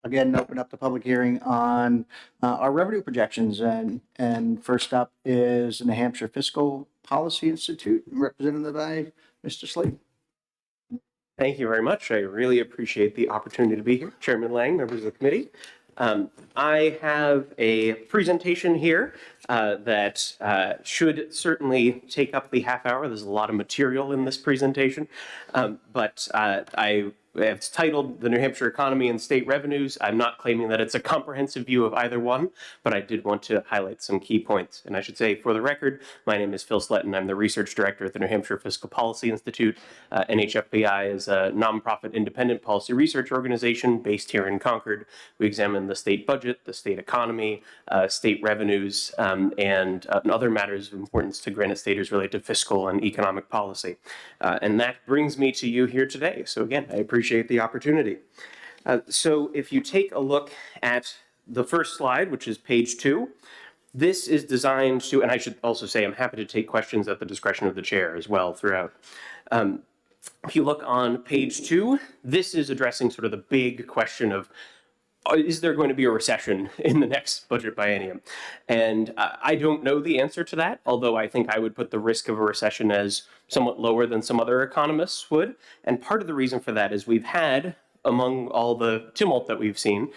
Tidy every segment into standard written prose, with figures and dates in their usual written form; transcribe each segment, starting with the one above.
again, open up the public hearing on our revenue projections. And first up is the New Hampshire Fiscal Policy Institute, represented by Mr. Slade. Thank you very much. I really appreciate the opportunity to be here. Chairman Lang, members of the committee. I have a presentation here that should certainly take up the half hour. There's a lot of material in this presentation, but it's titled The New Hampshire Economy and State Revenues. I'm not claiming that it's a comprehensive view of either one, but I did want to highlight some key points. And I should say, for the record, my name is Phil Sletton. I'm the research director at the New Hampshire Fiscal Policy Institute. NHFPI is a nonprofit independent policy research organization based here in Concord. We examine the state budget, the state economy, state revenues, and other matters of importance to Granite Staters related to fiscal and economic policy. And that brings me to you here today. So again, I appreciate the opportunity. So if you take a look at the first slide, which is page 2, this is designed to, and I should also say I'm happy to take questions at the discretion of the chair as well throughout. If you look on page 2, this is addressing sort of the big question of, is there going to be a recession in the next budget biennium? And I don't know the answer to that, although I think I would put the risk of a recession as somewhat lower than some other economists would. And part of the reason for that is we've had, among all the tumult that we've seen,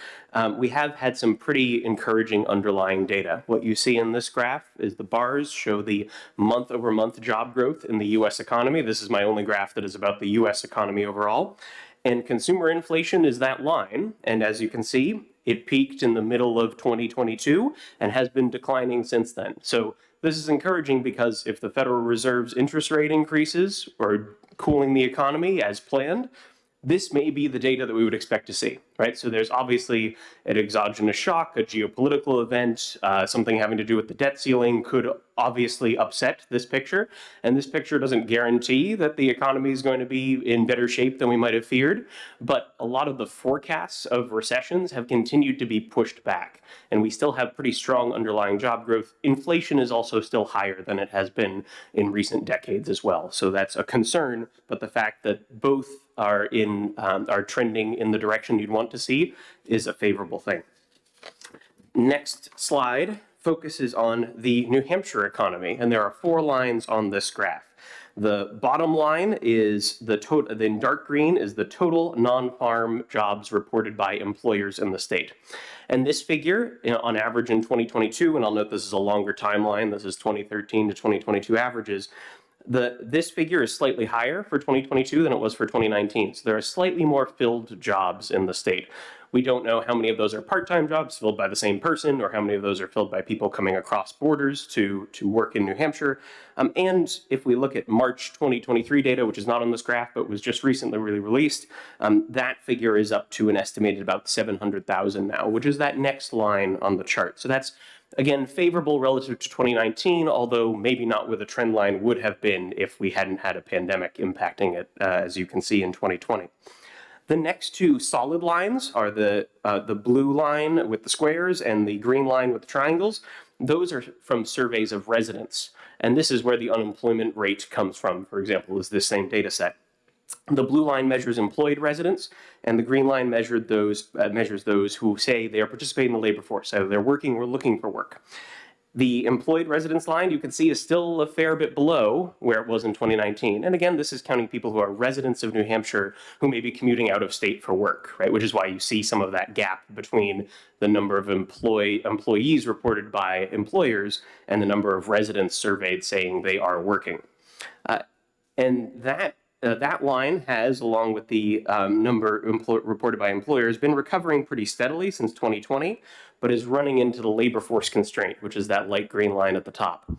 we have had some pretty encouraging underlying data. What you see in this graph is the bars show the month-over-month job growth in the U.S. economy. This is my only graph that is about the U.S. economy overall. And consumer inflation is that line. And as you can see, it peaked in the middle of 2022 and has been declining since then. So this is encouraging because if the Federal Reserve's interest rate increases or cooling the economy as planned, this may be the data that we would expect to see, right? So there's obviously an exogenous shock, a geopolitical event, something having to do with the debt ceiling could obviously upset this picture. And this picture doesn't guarantee that the economy is going to be in better shape than we might have feared. But a lot of the forecasts of recessions have continued to be pushed back. And we still have pretty strong underlying job growth. Inflation is also still higher than it has been in recent decades as well. So that's a concern. But the fact that both are trending in the direction you'd want to see is a favorable thing. Next slide focuses on the New Hampshire economy, and there are 4 lines on this graph. The bottom line is the total, in dark green is the total non-farm jobs reported by employers in the state. And this figure, on average in 2022, and I'll note this is a longer timeline, this is 2013 to 2022 averages, this figure is slightly higher for 2022 than it was for 2019. So there are slightly more filled jobs in the state. We don't know how many of those are part-time jobs filled by the same person or how many of those are filled by people coming across borders to work in New Hampshire. And if we look at March 2023 data, which is not on this graph, but was just recently released, that figure is up to an estimated about 700,000 now, which is that next line on the chart. So that's, again, favorable relative to 2019, although maybe not where the trend line would have been if we hadn't had a pandemic impacting it, as you can see in 2020. The next 2 solid lines are the blue line with the squares and the green line with the triangles. Those are from surveys of residents. And this is where the unemployment rate comes from, for example, is this same data set. The blue line measures employed residents, and the green line measures those who say they are participating in the labor force, either they're working or looking for work. The employed residents line, you can see, is still a fair bit below where it was in 2019. And again, this is counting people who are residents of New Hampshire who may be commuting out of state for work, right? Which is why you see some of that gap between the number of employees reported by employers and the number of residents surveyed saying they are working. And that line has, along with the number reported by employers, been recovering pretty steadily since 2020, but is running into the labor force constraint, which is that light green line at the top.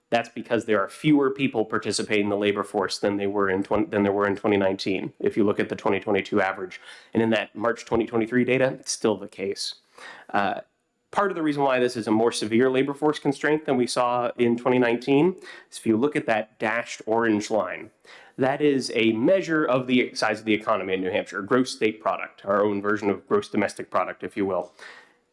That's because there are fewer people participating in the labor force than there were in 2019, if you look at the 2022 average. And in that March 2023 data, it's still the case. Part of the reason why this is a more severe labor force constraint than we saw in 2019 is if you look at that dashed orange line, that is a measure of the size of the economy in New Hampshire, gross state product, our own version of gross domestic product, if you will.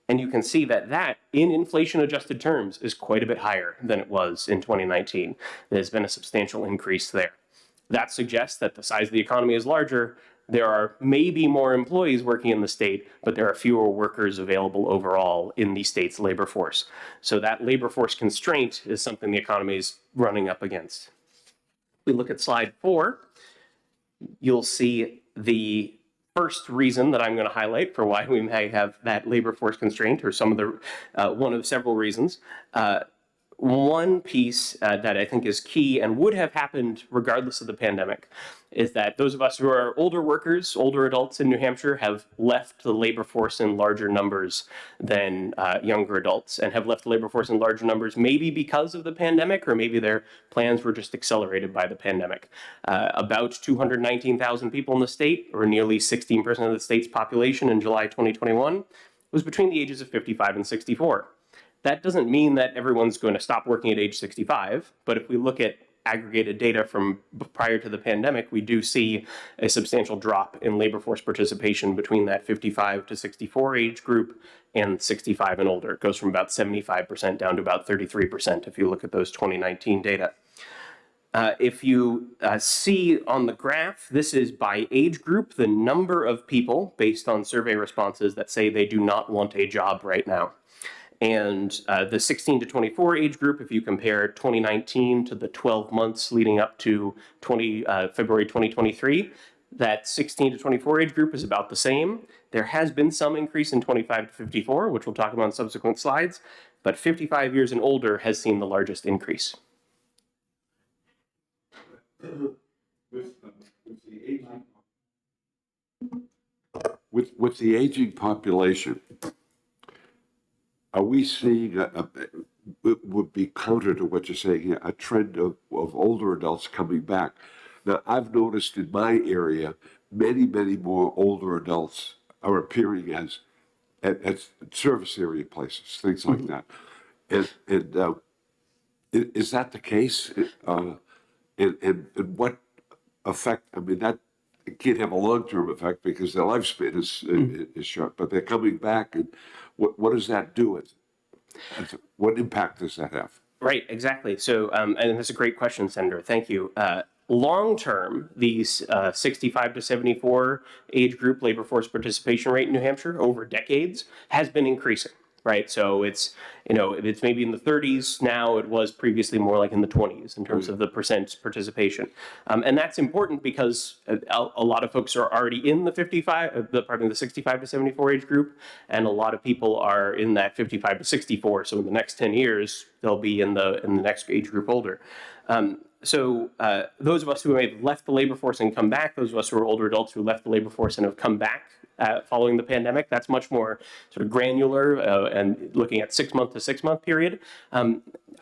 And you can see that in inflation-adjusted terms is quite a bit higher than it was in 2019. There's been a substantial increase there. That suggests that the size of the economy is larger. there are maybe more employees working in the state, but there are fewer workers available overall in the state's labor force. So that labor force constraint is something the economy is running up against. If we look at slide 4, you'll see the first reason that I'm going to highlight for why we may have that labor force constraint, or some of the one of several reasons. One piece that I think is key and would have happened regardless of the pandemic is that those of us who are older workers, older adults in New Hampshire, have left the labor force in larger numbers than younger adults, and have left the labor force in larger numbers maybe because of the pandemic, or maybe their plans were just accelerated by the pandemic. About 219,000 people in the state, or nearly 16% of the state's population in July 2021, was between the ages of 55 and 64. That doesn't mean that everyone's going to stop working at age 65, but if we look at aggregated data from prior to the pandemic, we do see a substantial drop in labor force participation between that 55 to 64 age group and 65 and older. It goes from about 75% down to about 33% if you look at those 2019 data. If you see on the graph, this is by age group, the number of people based on survey responses that say they do not want a job right now. And the 16 to 24 age group, if you compare 2019 to the 12 months leading up to February 2023, that 16 to 24 age group is about the same. There has been some increase in 25 to 54, which we'll talk about in subsequent slides, but 55 years and older has seen the largest increase. With the aging population, are we seeing it would be counter to what you're saying here, a trend of older adults coming back? Now, I've noticed in my area, many more older adults are appearing at service area places, things like that. And is that the case? And what effect? I mean, that it can't have a long-term effect because their lifespan is short, but they're coming back, and what does that do? What impact does that have? Right, exactly. So, and that's a great question, Senator. Thank you. Long-term, these 65 to 74 age group labor force participation rate in New Hampshire over decades has been increasing, right? So it's, it's maybe in the 30s now. It was previously more like in the 20s in terms of the percent participation. And that's important because a lot of folks are already in the 65 to 74 age group, and a lot of people are in that 55 to 64. So in the next 10 years, they'll be in the next age group older. So those of us who have left the labor force and come back, those of us who are older adults who left the labor force and have come back following the pandemic, that's much more sort of granular and looking at 6-month to 6-month period.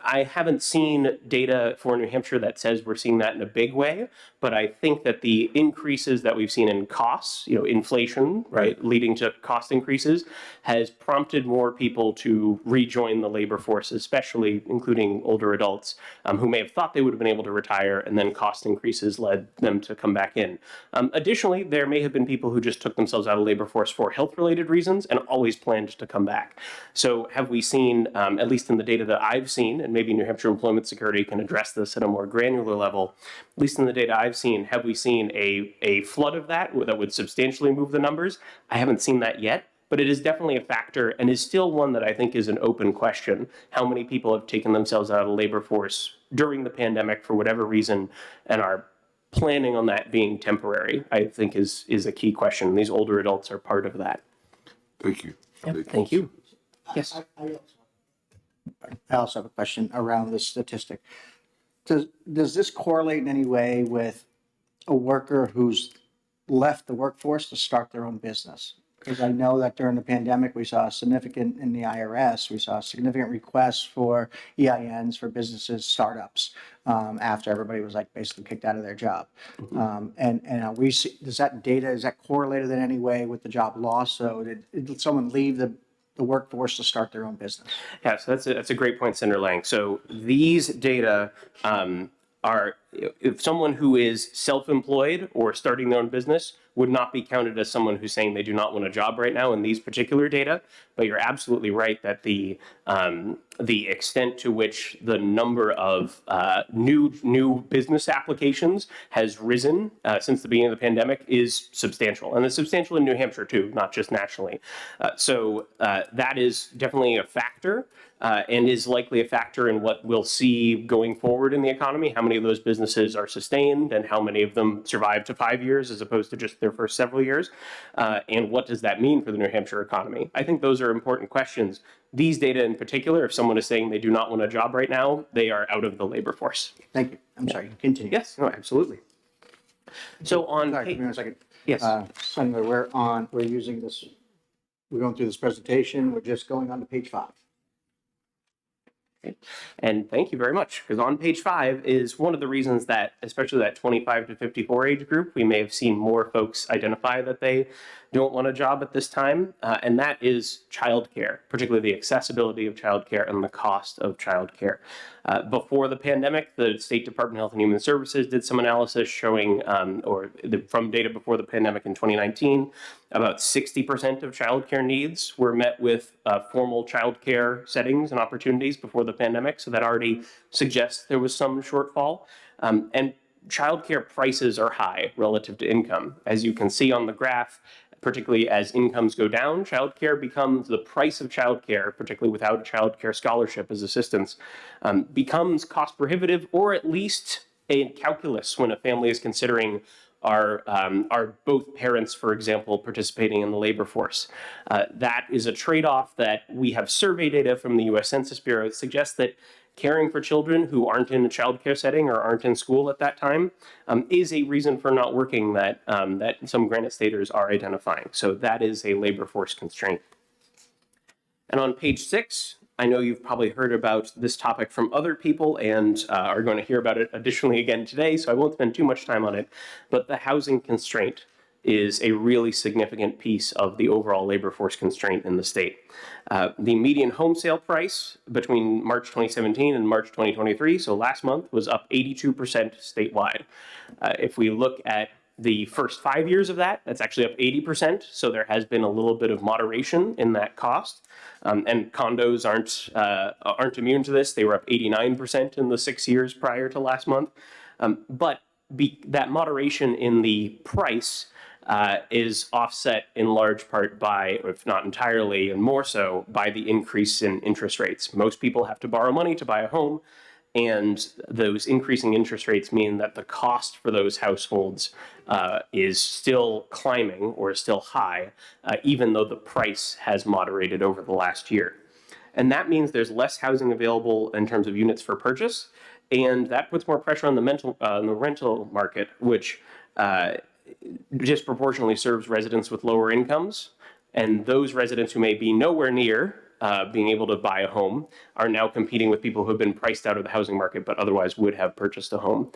I haven't seen data for New Hampshire that says we're seeing that in a big way, but I think that the increases that we've seen in costs, inflation, right, leading to cost increases, has prompted more people to rejoin the labor force, especially including older adults who may have thought they would have been able to retire, and then cost increases led them to come back in. Additionally, there may have been people who just took themselves out of labor force for health-related reasons and always planned to come back. So have we seen, at least in the data that I've seen, and maybe New Hampshire Employment Security can address this at a more granular level, at least in the data I've seen, have we seen a flood of that would substantially move the numbers? I haven't seen that yet, but it is definitely a factor and is still one that I think is an open question. How many people have taken themselves out of the labor force during the pandemic for whatever reason and are planning on that being temporary, I think is a key question. These older adults are part of that. Thank you. Yep. Thank you. Yes. I also have a question around this statistic. Does this correlate in any way with a worker who's left the workforce to start their own business? Because I know that during the pandemic, we saw a significant, in the IRS, we saw significant requests for EINs for businesses, startups, after everybody was like basically kicked out of their job. And we see, is that correlated in any way with the job loss? So did someone leave the workforce to start their own business? Yeah, so that's a great point, Senator Lang. So these data are, if someone who is self-employed or starting their own business would not be counted as someone who's saying they do not want a job right now in these particular data. But you're absolutely right that the extent to which the number of new business applications has risen since the beginning of the pandemic is substantial, and it's substantial in New Hampshire too, not just nationally. So that is definitely a factor. And is likely a factor in what we'll see going forward in the economy. How many of those businesses are sustained and how many of them survive to 5 years as opposed to just their first several years? And what does that mean for the New Hampshire economy? I think those are important questions. These data in particular, if someone is saying they do not want a job right now, they are out of the labor force. Thank you. I'm sorry, continue. Yes, no, absolutely. So on Sorry, give me a second. yes. Senator, we're using this, we're going through this presentation, we're just going on to page 5. And thank you very much, because on page 5 is one of the reasons that, especially that 25 to 54 age group, we may have seen more folks identify that they don't want a job at this time, and that is childcare, particularly the accessibility of childcare and the cost of childcare. Before the pandemic, the State Department of Health and Human Services did some analysis showing, from data before the pandemic in 2019, about 60% of childcare needs were met with formal childcare settings and opportunities before the pandemic. So that already suggests there was some shortfall. And childcare prices are high relative to income. As you can see on the graph, particularly as incomes go down, childcare becomes the price of childcare, particularly without a childcare scholarship as assistance, becomes cost prohibitive, or at least a calculus when a family is considering are both parents, for example, participating in the labor force. That is a trade-off that we have survey data from the U.S. Census Bureau that suggests that caring for children who aren't in a childcare setting or aren't in school at that time is a reason for not working that some Granite Staters are identifying. So that is a labor force constraint. And on page 6, I know you've probably heard about this topic from other people and are going to hear about it additionally again today, so I won't spend too much time on it, but the housing constraint is a really significant piece of the overall labor force constraint in the state. The median home sale price between March 2017 and March 2023, so last month, was up 82% statewide. If we look at the first 5 years of that, that's actually up 80%, so there has been a little bit of moderation in that cost. And condos aren't immune to this. They were up 89% in the 6 years prior to last month. But that moderation in the price is offset in large part by, if not entirely and more so, by the increase in interest rates. Most people have to borrow money to buy a home, and those increasing interest rates mean that the cost for those households is still climbing or still high, even though the price has moderated over the last year. And that means there's less housing available in terms of units for purchase, and that puts more pressure on the rental market, which disproportionately serves residents with lower incomes. And those residents who may be nowhere near being able to buy a home are now competing with people who have been priced out of the housing market but otherwise would have purchased a home.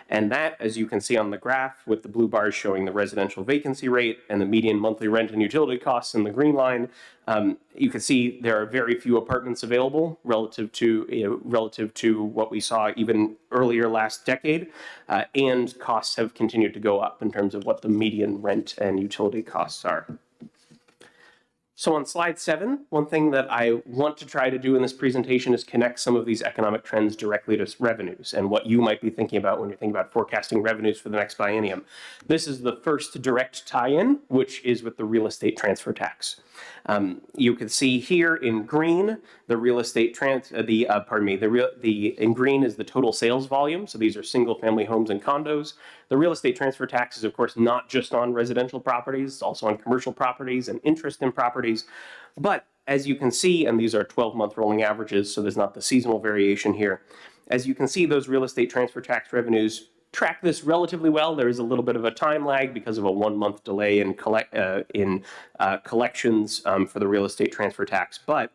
And that, as you can see on the graph with the blue bars showing the residential vacancy rate and the median monthly rent and utility costs in the green line, you can see there are very few apartments available relative to what we saw even earlier last decade, and costs have continued to go up in terms of what the median rent and utility costs are. So on slide 7, one thing that I want to try to do in this presentation is connect some of these economic trends directly to revenues and what you might be thinking about when you're thinking about forecasting revenues for the next biennium. This is the first direct tie-in, which is with the real estate transfer tax. You can see here in green the real estate in green is the total sales volume. So these are single-family homes and condos. The real estate transfer tax is, of course, not just on residential properties, it's also on commercial properties and interest in properties. But as you can see, and these are 12-month rolling averages, so there's not the seasonal variation here. As you can see, those real estate transfer tax revenues track this relatively well. There is a little bit of a time lag because of a 1-month delay in collections for the real estate transfer tax. But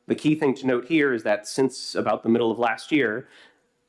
the key thing to note here is that since about the middle of last year,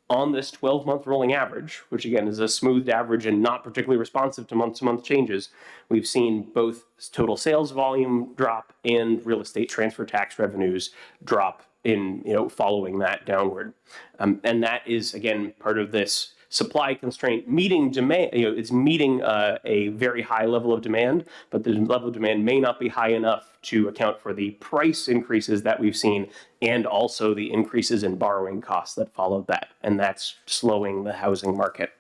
on this 12-month rolling average, which again is a smoothed average and not particularly responsive to month changes, we've seen both total sales volume drop and real estate transfer tax revenues drop in, following that downward. And that is, again, part of this supply constraint meeting demand, it's meeting a very high level of demand, but the level of demand may not be high enough to account for the price increases that we've seen and also the increases in borrowing costs that followed that. And that's slowing the housing market.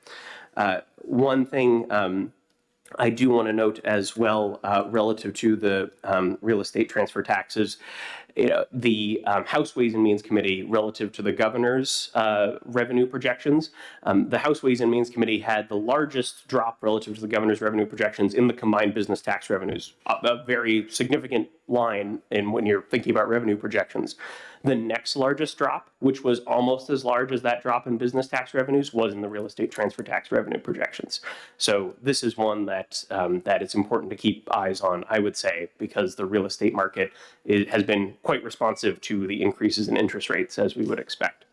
One thing I do want to note as well, relative to the real estate transfer taxes, the House Ways and Means Committee, relative to the governor's revenue projections, the House Ways and Means Committee had the largest drop relative to the governor's revenue projections in the combined business tax revenues, a very significant line in when you're thinking about revenue projections. The next largest drop, which was almost as large as that drop in business tax revenues, was in the real estate transfer tax revenue projections. So this is one that that it's important to keep eyes on, I would say, because the real estate market has been quite responsive to the increases in interest rates, as we would expect.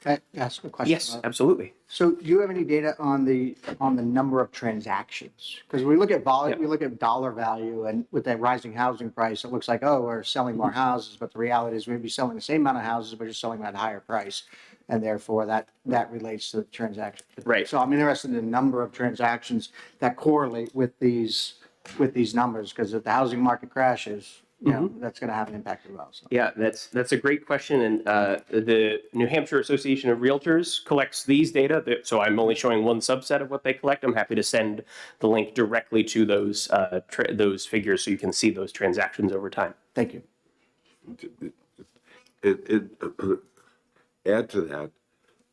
Can I ask a question? Yes, absolutely. So do you have any data on the number of transactions? Because we look at volume, we look at dollar value, and with that rising housing price, it looks like, oh, we're selling more houses, but the reality is we'd be selling the same amount of houses, but just selling them at a higher price. And therefore that relates to the transaction. Right. So I'm interested in the number of transactions that correlate with these numbers, because if the housing market crashes, you know, that's going to have an impact as well. So. Yeah, that's a great question. And the New Hampshire Association of Realtors collects these data. So I'm only showing one subset of what they collect. I'm happy to send the link directly to those figures so you can see those transactions over time. Thank you. And add to that,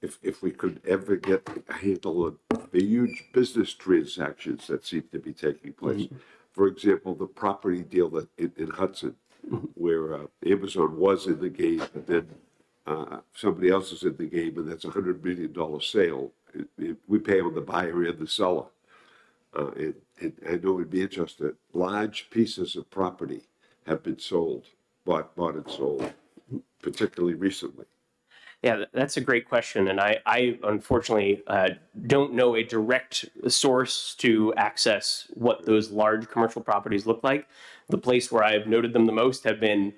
if we could ever get a handle on the huge business transactions that seem to be taking place. For example, the property deal that in Hudson, where Amazon was in the game, but then somebody else is in the game, and that's a $100 million sale. We pay on the buyer and the seller. And I know it'd be interesting. Large pieces of property have been sold, bought and sold, particularly recently. Yeah, that's a great question. And I unfortunately don't know a direct source to access what those large commercial properties look like. The place where I've noted them the most have been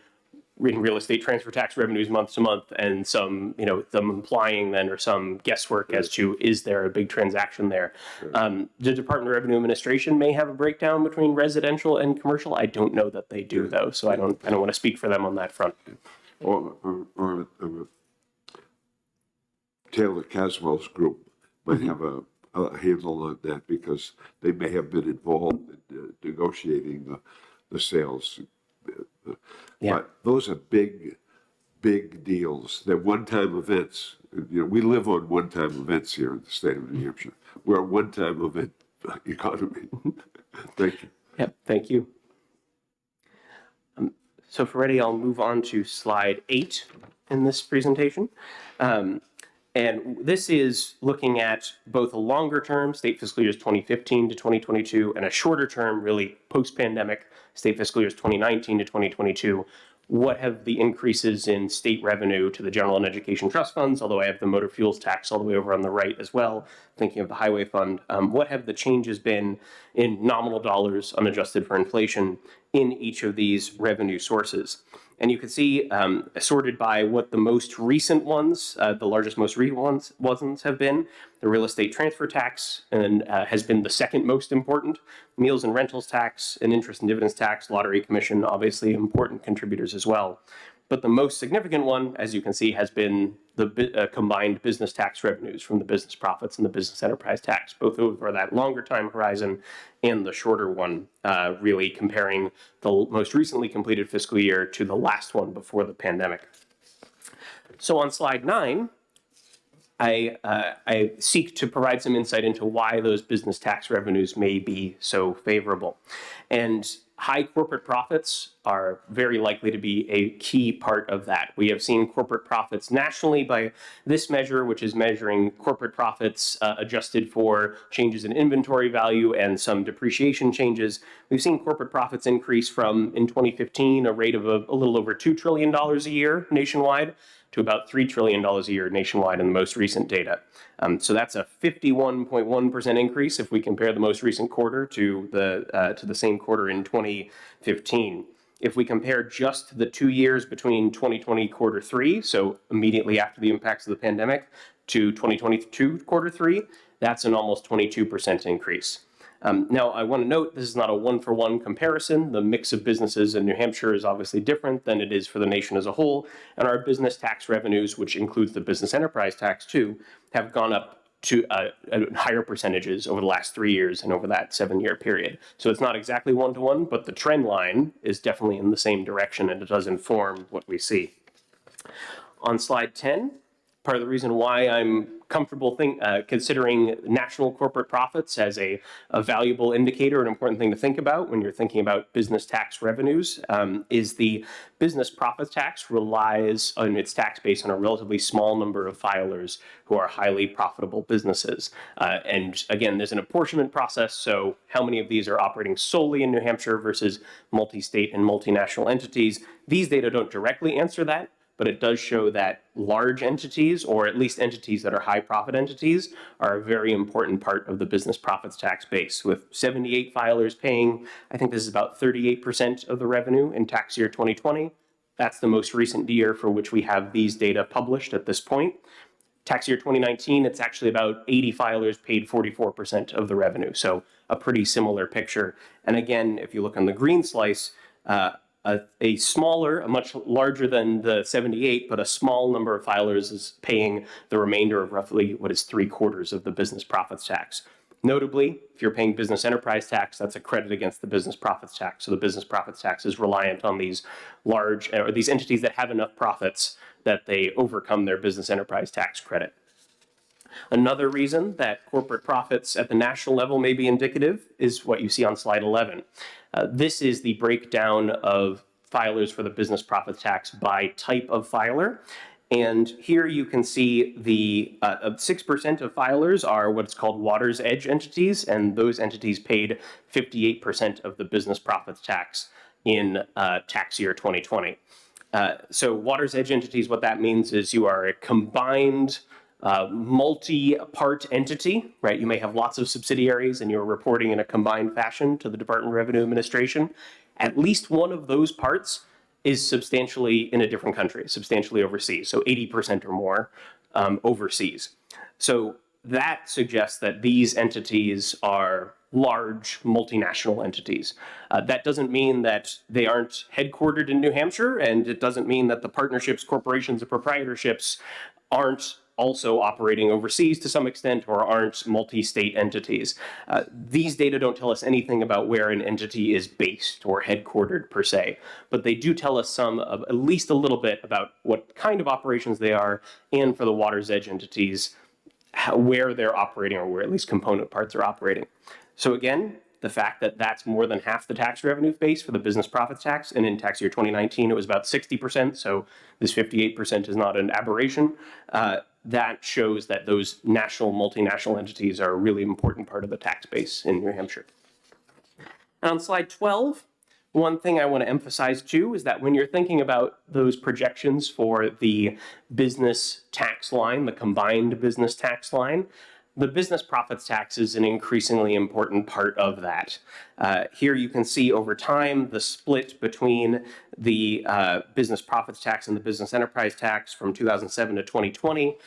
in real estate transfer tax revenues month to month, and some, them implying then, or some guesswork as to, is there a big transaction there? The Department of Revenue Administration may have a breakdown between residential and commercial. I don't know that they do though, so I don't want to speak for them on that front. Or Taylor Caswell's group might have a handle on that, because they may have been involved in negotiating the sales. But those are big deals. They're one-time events. We live on one-time events here in the state of New Hampshire. We're a one-time event economy. Thank you. Yep, thank you. So if we're ready, I'll move on to slide 8 in this presentation. And this is looking at both a longer term, state fiscal years 2015 to 2022, and a shorter term, really post-pandemic, state fiscal years 2019 to 2022. What have the increases in state revenue to the general and education trust funds, although I have the motor fuels tax all the way over on the right as well, thinking of the highway fund, what have the changes been in nominal dollars unadjusted for inflation in each of these revenue sources? And you can see sorted by what the most recent ones, the largest, most recent ones have been. The real estate transfer tax and has been the second most important. Meals and rentals tax and interest and dividends tax, lottery commission, obviously important contributors as well. But the most significant one, as you can see, has been the combined business tax revenues from the business profits and the business enterprise tax, both over that longer time horizon and the shorter one, really comparing the most recently completed fiscal year to the last one before the pandemic. So on slide 9, I seek to provide some insight into why those business tax revenues may be so favorable. And high corporate profits are very likely to be a key part of that. We have seen corporate profits nationally by this measure, which is measuring corporate profits adjusted for changes in inventory value and some depreciation changes. We've seen corporate profits increase from, in 2015, a rate of a little over $2 trillion a year nationwide, to about $3 trillion a year nationwide in the most recent data. So that's a 51.1% increase if we compare the most recent quarter to the same quarter in 2015. If we compare just the 2 years between 2020 quarter three, so immediately after the impacts of the pandemic, to 2022 quarter three, that's an almost 22% increase. Now, I want to note this is not a one-for-one comparison. The mix of businesses in New Hampshire is obviously different than it is for the nation as a whole, and our business tax revenues, which includes the business enterprise tax too, have gone up to higher percentages over the last 3 years and over that 7-year period. So it's not exactly one-to-one, but the trend line is definitely in the same direction, and it does inform what we see. On slide 10, part of the reason why I'm comfortable considering national corporate profits as a valuable indicator, an important thing to think about when you're thinking about business tax revenues, is the business profits tax relies on its tax base on a relatively small number of filers who are highly profitable businesses. And again, there's an apportionment process, so how many of these are operating solely in New Hampshire versus multi-state and multinational entities? These data don't directly answer that, but it does show that large entities, or at least entities that are high profit entities, are a very important part of the business profits tax base, with 78 filers paying, I think this is about 38% of the revenue in tax year 2020. That's the most recent year for which we have these data published at this point. Tax year 2019, it's actually about 80 filers paid 44% of the revenue, so a pretty similar picture. And again, if you look on the green slice, a smaller, a much larger than the 78, but a small number of filers is paying the remainder of roughly what is 3/4 of the business profits tax. Notably, if you're paying business enterprise tax, that's a credit against the business profits tax. So the business profits tax is reliant on these large, or these entities that have enough profits that they overcome their business enterprise tax credit. Another reason that corporate profits at the national level may be indicative is what you see on slide 11. This is the breakdown of filers for the business profits tax by type of filer. And here you can see the 6% of filers are what's called Water's Edge entities, and those entities paid 58% of the business profits tax in tax year 2020. So Water's Edge entities, what that means is you are a combined multi-part entity, right? You may have lots of subsidiaries and you're reporting in a combined fashion to the Department of Revenue Administration. At least one of those parts is substantially in a different country, substantially overseas, so 80% or more overseas. So that suggests that these entities are large multinational entities. That doesn't mean that they aren't headquartered in New Hampshire, and it doesn't mean that the partnerships, corporations, and proprietorships aren't also operating overseas to some extent or aren't multi-state entities. These data don't tell us anything about where an entity is based or headquartered per se, but they do tell us at least a little bit about what kind of operations they are, and for the Water's Edge entities, where they're operating or where at least component parts are operating. So again, the fact that that's more than half the tax revenue base for the business profits tax, and in tax year 2019 it was about 60%, so this 58% is not an aberration. That shows that those national, multinational entities are a really important part of the tax base in New Hampshire. And on slide 12, one thing I want to emphasize too is that when you're thinking about those projections for the business tax line, the combined business tax line, the business profits tax is an increasingly important part of that. Here you can see over time the split between the business profits tax and the business enterprise tax from 2007 to 2020.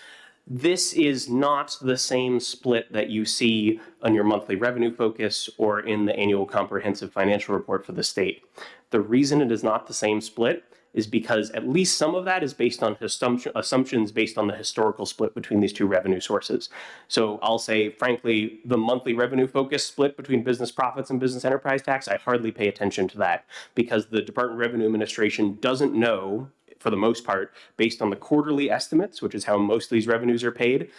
This is not the same split that you see on your monthly revenue focus or in the annual comprehensive financial report for the state. The reason it is not the same split is because at least some of that is based on assumptions based on the historical split between these two revenue sources. So I'll say, frankly, the monthly revenue focus split between business profits and business enterprise tax, I hardly pay attention to that because the Department of Revenue Administration doesn't know, for the most part, based on the quarterly estimates, which is how most of these revenues are paid,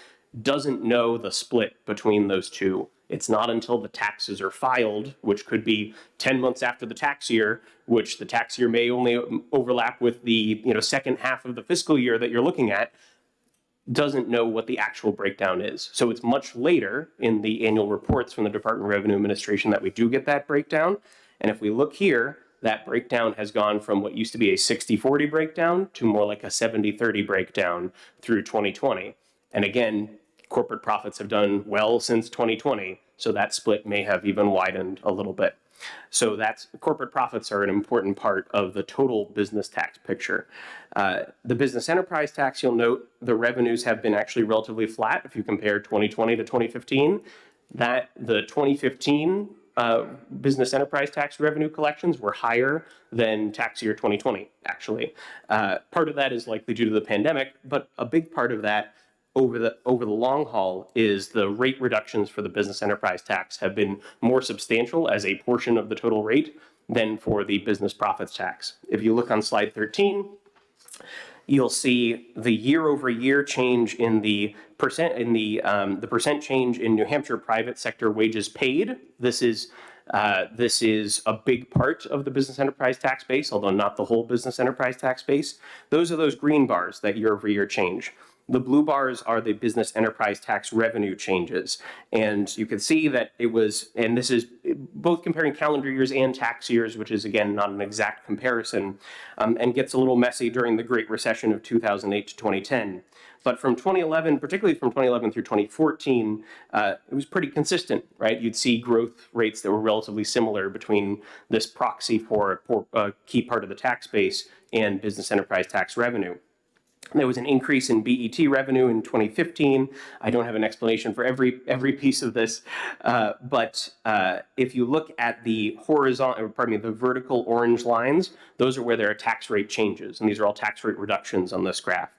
doesn't know the split between those two. It's not until the taxes are filed, which could be 10 months after the tax year, which the tax year may only overlap with the second half of the fiscal year that you're looking at, doesn't know what the actual breakdown is. So it's much later in the annual reports from the Department of Revenue Administration that we do get that breakdown. And if we look here, that breakdown has gone from what used to be a 60-40 breakdown to more like a 70-30 breakdown through 2020. And again, corporate profits have done well since 2020, so that split may have even widened a little bit. So that's corporate profits are an important part of the total business tax picture. The business enterprise tax, you'll note the revenues have been actually relatively flat if you compare 2020 to 2015. That the 2015 business enterprise tax revenue collections were higher than tax year 2020, actually. Part of that is likely due to the pandemic, but a big part of that over the long haul is the rate reductions for the business enterprise tax have been more substantial as a portion of the total rate than for the business profits tax. If you look on slide 13, you'll see the year-over-year change in the percent percent change in New Hampshire private sector wages paid. This is a big part of the business enterprise tax base, although not the whole business enterprise tax base. Those are those green bars that year-over-year change. The blue bars are the business enterprise tax revenue changes. And you can see that it was, and this is both comparing calendar years and tax years, which is, again, not an exact comparison, and gets a little messy during the Great Recession of 2008 to 2010. But from 2011, particularly from 2011 through 2014, it was pretty consistent, right? You'd see growth rates that were relatively similar between this proxy for a key part of the tax base and business enterprise tax revenue. There was an increase in BET revenue in 2015. I don't have an explanation for every piece of this, but if you look at the the vertical orange lines, those are where there are tax rate changes, and these are all tax rate reductions on this graph.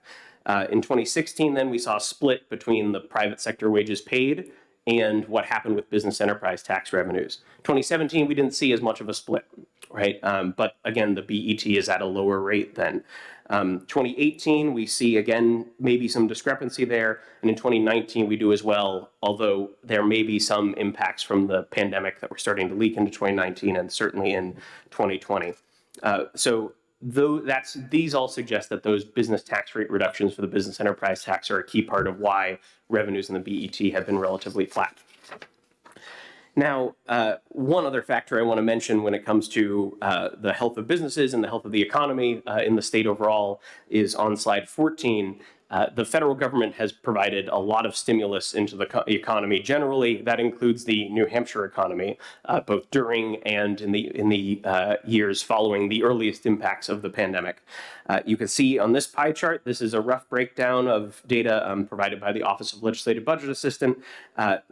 In 2016, then, we saw a split between the private sector wages paid and what happened with business enterprise tax revenues. 2017, we didn't see as much of a split, right? But again, the BET is at a lower rate then. 2018, we see, again, maybe some discrepancy there. And in 2019, we do as well, although there may be some impacts from the pandemic that were starting to leak into 2019 and certainly in 2020. These all suggest that those business tax rate reductions for the business enterprise tax are a key part of why revenues in the BET have been relatively flat. Now, one other factor I want to mention when it comes to the health of businesses and the health of the economy in the state overall is on slide 14. The federal government has provided a lot of stimulus into the economy generally. That includes the New Hampshire economy, both during and in the years following the earliest impacts of the pandemic. You can see on this pie chart, this is a rough breakdown of data provided by the Office of Legislative Budget Assistant.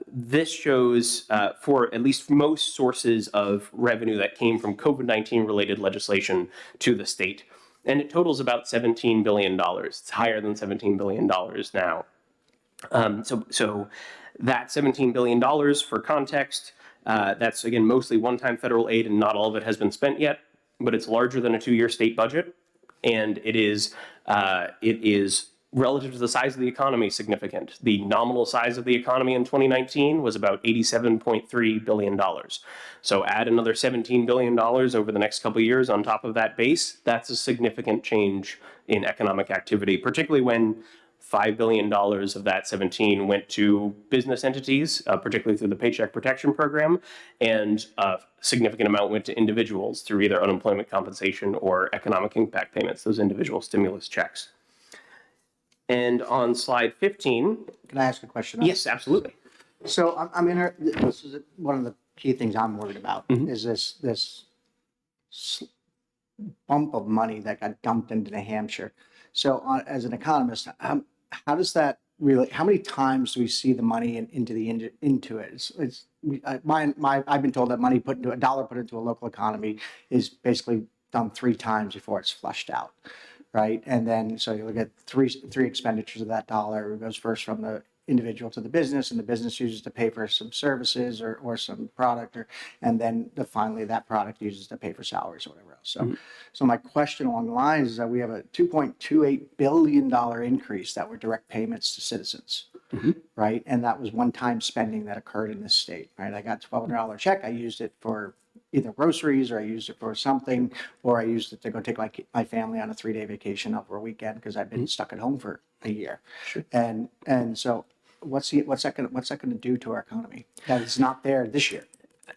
This shows for at least most sources of revenue that came from COVID-19 related legislation to the state. And it totals about $17 billion. It's higher than $17 billion now. So that $17 billion, for context, that's, again, mostly one-time federal aid, and not all of it has been spent yet, but it's larger than a two-year state budget, and it is relative to the size of the economy significant. The nominal size of the economy in 2019 was about $87.3 billion. So add another $17 billion over the next couple of years on top of that base, that's a significant change in economic activity, particularly when $5 billion of that 17 went to business entities, particularly through the Paycheck Protection Program, and a significant amount went to individuals through either unemployment compensation or economic impact payments, those individual stimulus checks. And on slide 15. Can I ask a question? Yes, absolutely. So this is one of the key things I'm worried about is this bump of money that got dumped into New Hampshire. So as an economist, how does that really, how many times do we see the money into it? I've been told that money put into a dollar put into a local economy is basically done 3 times before it's flushed out. Right. And then so you look at three expenditures of that dollar. It goes first from the individual to the business, and the business uses to pay for some services or some product, and then finally that product uses to pay for salaries or whatever else. So my question along the lines is that we have a $2.28 billion increase that were direct payments to citizens. Right. And that was one-time spending that occurred in this state. Right. I got a $1,200 check. I used it for either groceries, or I used it for something, or I used it to go take my family on a 3-day vacation over a weekend because I've been stuck at home for a year. Sure. And so what's that going to do to our economy that is not there this year?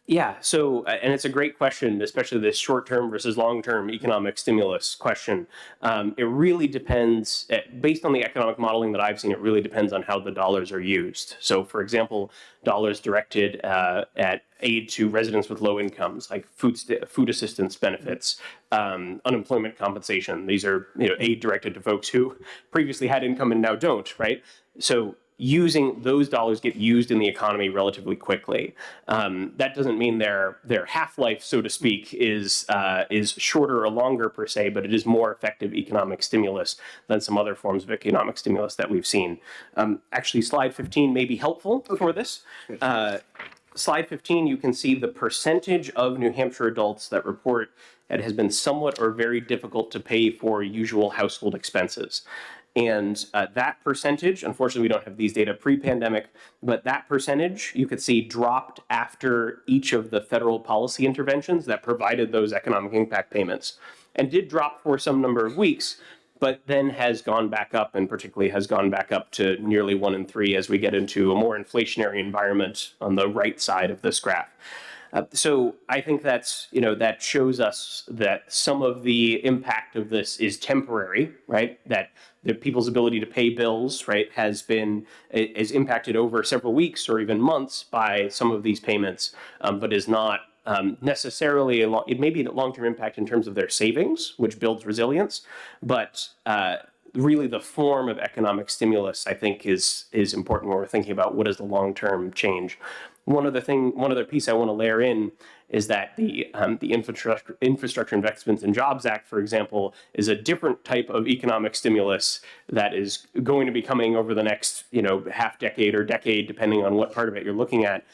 Yeah, so, and it's a great question, especially this short-term versus long-term economic stimulus question. It really depends, based on the economic modeling that I've seen, it really depends on how the dollars are used. So, for example, dollars directed at aid to residents with low incomes, like food assistance benefits, unemployment compensation. These are aid directed to folks who previously had income and now don't, right? So using those dollars get used in the economy relatively quickly. That doesn't mean their half-life, so to speak, is shorter or longer per se, but it is more effective economic stimulus than some other forms of economic stimulus that we've seen. Actually, slide 15 may be helpful for this. Slide 15, you can see the percentage of New Hampshire adults that report it has been somewhat or very difficult to pay for usual household expenses. And that percentage, unfortunately, we don't have these data pre-pandemic, but that percentage you could see dropped after each of the federal policy interventions that provided those economic impact payments, and did drop for some number of weeks, but then has gone back up, and particularly has gone back up to nearly 1 in 3 as we get into a more inflationary environment on the right side of this graph. So I think that shows us that some of the impact of this is temporary, right? That the people's ability to pay bills, right, is impacted over several weeks or even months by some of these payments, but is not necessarily it may be a long-term impact in terms of their savings, which builds resilience, but really the form of economic stimulus, I think, is important when we're thinking about what is the long-term change. One other piece I want to layer in is that the Infrastructure Investments and Jobs Act, for example, is a different type of economic stimulus that is going to be coming over the next half decade or decade, depending on what part of it you're looking at.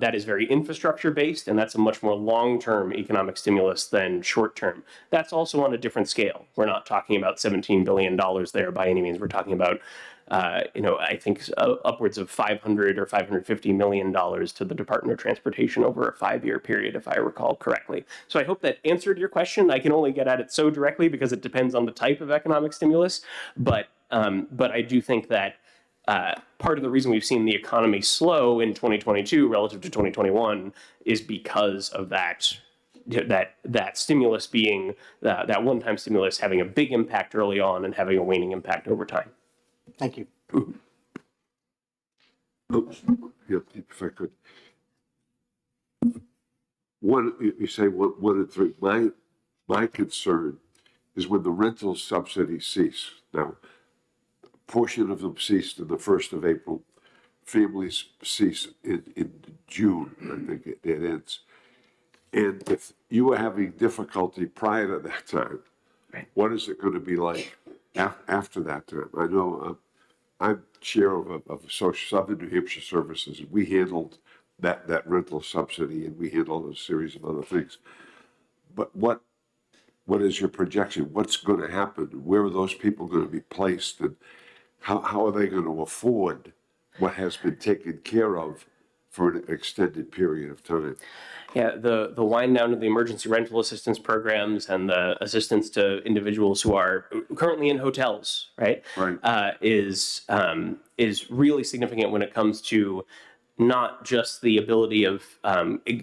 That is very infrastructure based, and that's a much more long-term economic stimulus than short-term. That's also on a different scale. We're not talking about $17 billion there by any means. We're talking about I think upwards of $500 or $550 million to the Department of Transportation over a 5-year period, if I recall correctly. So I hope that answered your question. I can only get at it so directly because it depends on the type of economic stimulus, but I do think that part of the reason we've seen the economy slow in 2022 relative to 2021 is because of that stimulus being that one-time stimulus having a big impact early on and having a waning impact over time. Thank you. Oops. Yeah, if I could. You say 1 in 3. My concern is when the rental subsidies cease. Now, a portion of them ceased on the 1st of April. Families cease in June, I think it ends. And if you were having difficulty prior to that time, right, what is it going to be like after that time? I know I'm chair of Southern New Hampshire Services, and we handled that rental subsidy, and we handled a series of other things. But what is your projection? What's going to happen? Where are those people going to be placed, and how are they going to afford what has been taken care of for an extended period of time? Yeah, the wind down of the emergency rental assistance programs and the assistance to individuals who are currently in hotels, right? Is really significant when it comes to not just the ability of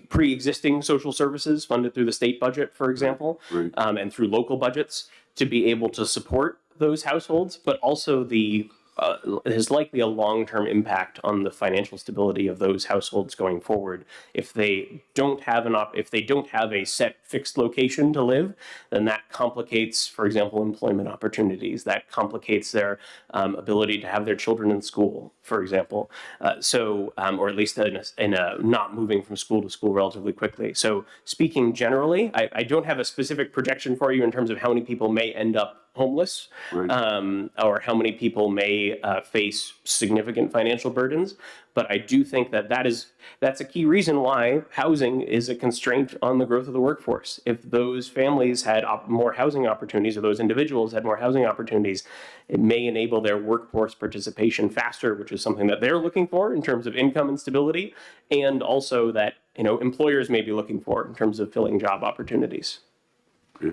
pre-existing social services funded through the state budget, for example, right, and through local budgets to be able to support those households, but also has likely a long-term impact on the financial stability of those households going forward. If they don't have a set fixed location to live, then that complicates, for example, employment opportunities. That complicates their ability to have their children in school, for example. Or at least in a not moving from school to school relatively quickly. So speaking generally, I don't have a specific projection for you in terms of how many people may end up homeless, right, or how many people may face significant financial burdens. But I do think that's a key reason why housing is a constraint on the growth of the workforce. If those families had more housing opportunities, or those individuals had more housing opportunities, it may enable their workforce participation faster, which is something that they're looking for in terms of income and stability, and also that employers may be looking for in terms of filling job opportunities. Yeah.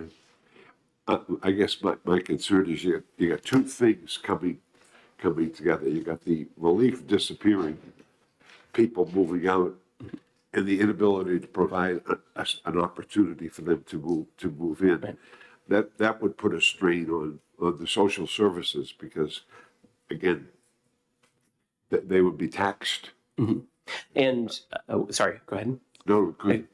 I guess my concern is you got two things coming together. You got the relief disappearing, people moving out, and the inability to provide an opportunity for them to move in. Right. That would put a strain on the social services because, again, they would be taxed. And sorry, go ahead. No, good.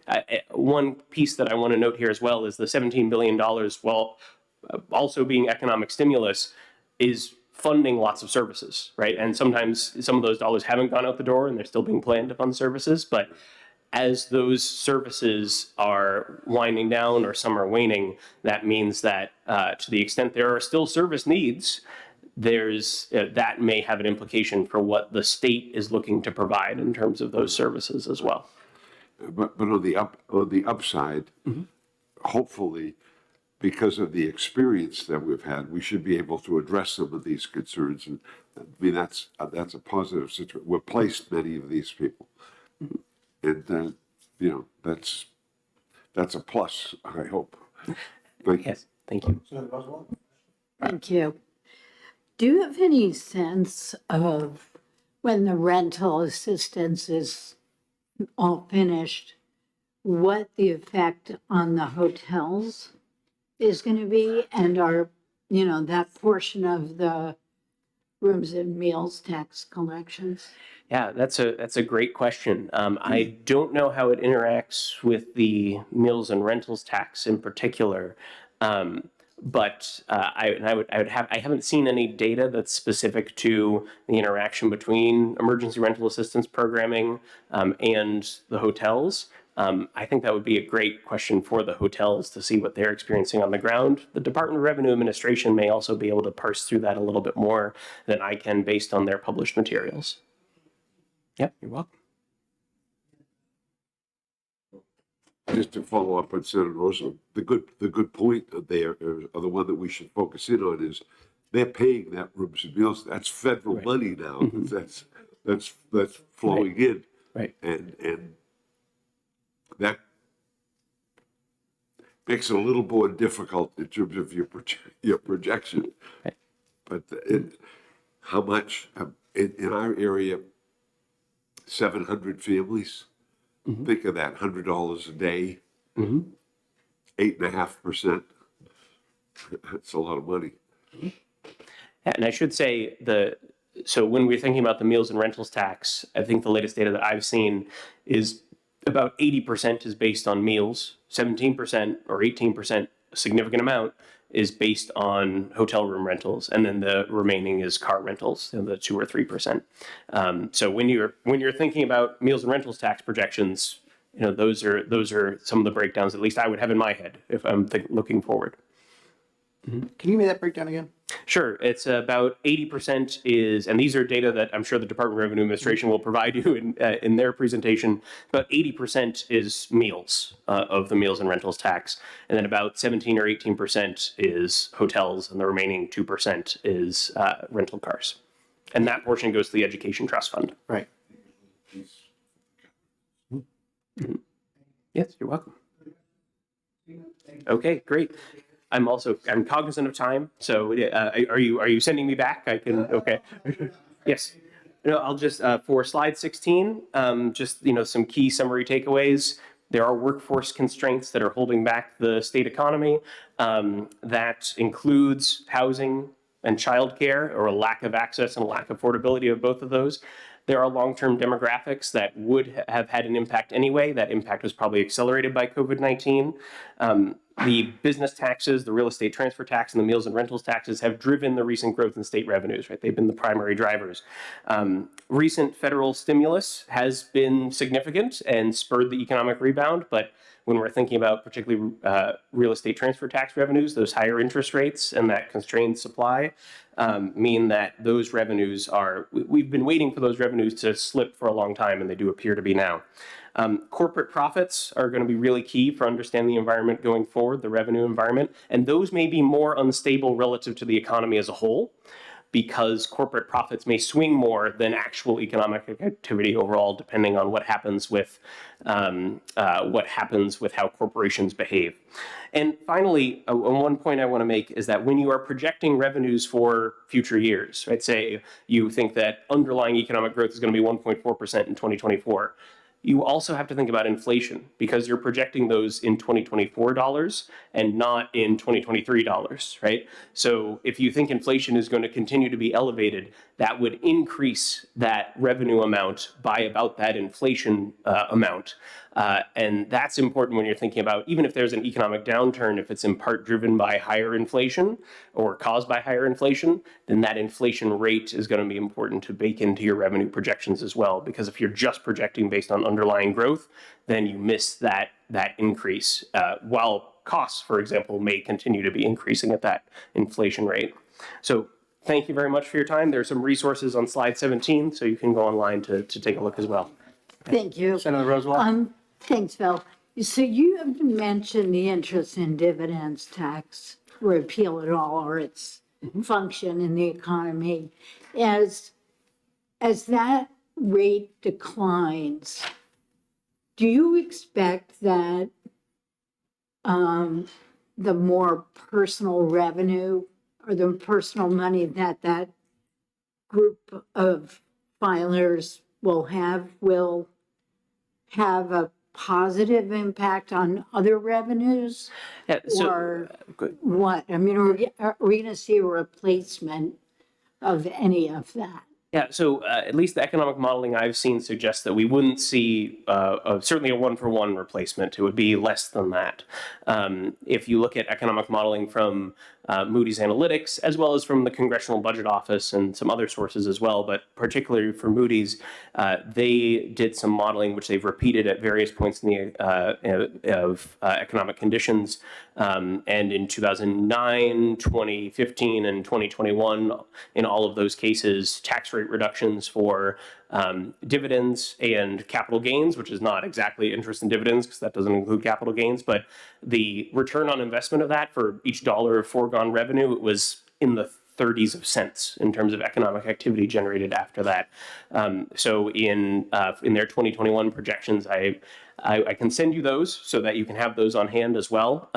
One piece that I want to note here as well is the $17 billion, while also being economic stimulus, is funding lots of services, right? And sometimes some of those dollars haven't gone out the door and they're still being planned to fund services. But as those services are winding down or some are waning, that means that to the extent there are still service needs, there's that may have an implication for what the state is looking to provide in terms of those services as well. But on the upside, hopefully, because of the experience that we've had, we should be able to address some of these concerns. And I mean, that's a positive situation. We've placed many of these people, and you know, that's a plus. I hope. Thank you. Yes, thank you. Thank you. Do you have any sense of when the rental assistance is all finished, what the effect on the hotels is going to be, and are, you know, that portion of the rooms and meals tax collections? Yeah, that's a great question. I don't know how it interacts with the meals and rentals tax in particular, but I haven't seen any data that's specific to the interaction between emergency rental assistance programming and the hotels. I think that would be a great question for the hotels to see what they're experiencing on the ground. The Department of Revenue Administration may also be able to parse through that a little bit more than I can based on their published materials. Yep, you're welcome. Just to follow up on Senator Rosen, the good point there, or the one that we should focus in on, is they're paying that rooms and meals. That's federal money now. That's flowing in, Right. and that makes it a little more difficult in terms of your projection. Right. But how much in our area? 700 families. Think of that, $100 a day, 8.5%. That's a lot of money. Yeah, and I should say so when we're thinking about the meals and rentals tax, I think the latest data that I've seen is about 80% is based on meals, 17% or 18%, a significant amount, is based on hotel room rentals, and then the remaining is car rentals, the 2 or 3%. So when you're thinking about meals and rentals tax projections, you know, those are some of the breakdowns at least I would have in my head if I'm looking forward. Can you give me that breakdown again? Sure. It's about 80% is, and these are data that I'm sure the Department of Revenue Administration will provide you in their presentation. About 80% is meals of the meals and rentals tax, and then about 17 or 18% is hotels, and the remaining 2% is rental cars. And that portion goes to the Education Trust Fund. Right. Yes, you're welcome. Okay, great. I'm cognizant of time, so are you sending me back? I can, okay. Yes. No, I'll just, for slide 16, just, you know, some key summary takeaways. There are workforce constraints that are holding back the state economy. That includes housing and childcare, or a lack of access and a lack of affordability of both of those. There are long-term demographics that would have had an impact anyway. That impact was probably accelerated by COVID-19. The business taxes, the real estate transfer tax, and the meals and rentals taxes have driven the recent growth in state revenues, right? They've been the primary drivers. Recent federal stimulus has been significant and spurred the economic rebound, but when we're thinking about particularly real estate transfer tax revenues, those higher interest rates and that constrained supply mean that those revenues we've been waiting for those revenues to slip for a long time, and they do appear to be now. Corporate profits are going to be really key for understanding the environment going forward, the revenue environment, and those may be more unstable relative to the economy as a whole, because corporate profits may swing more than actual economic activity overall, depending on what happens with how corporations behave. And finally, one point I want to make is that when you are projecting revenues for future years, right, say you think that underlying economic growth is going to be 1.4% in 2024, you also have to think about inflation because you're projecting those in 2024 dollars and not in 2023 dollars, right? So if you think inflation is going to continue to be elevated, that would increase that revenue amount by about that inflation amount. And that's important when you're thinking about, even if there's an economic downturn, if it's in part driven by higher inflation or caused by higher inflation, then that inflation rate is going to be important to bake into your revenue projections as well. Because if you're just projecting based on underlying growth, then you miss that increase, while costs, for example, may continue to be increasing at that inflation rate. So thank you very much for your time. There's some resources on slide 17, so you can go online to take a look as well. Thank you. Senator Roosevelt? Thanks, Phil. So you have mentioned the interest and dividends tax repeal at all, or its function in the economy. As that rate declines, do you expect that the more personal revenue or the personal money that that group of filers will have a positive impact on other revenues? Yeah, so, Or good. what? I mean, are we going to see a replacement of any of that? Yeah, so at least the economic modeling I've seen suggests that we wouldn't see certainly a one-for-one replacement. It would be less than that. If you look at economic modeling from Moody's Analytics, as well as from the Congressional Budget Office and some other sources as well, but particularly for Moody's, they did some modeling which they've repeated at various points in the economic conditions. And in 2009, 2015, and 2021, in all of those cases, tax rate reductions for dividends and capital gains, which is not exactly interest and dividends because that doesn't include capital gains, but the return on investment of that for each dollar of foregone revenue, it was in the 30s of cents in terms of economic activity generated after that. So in their 2021 projections, I can send you those so that you can have those on hand as well.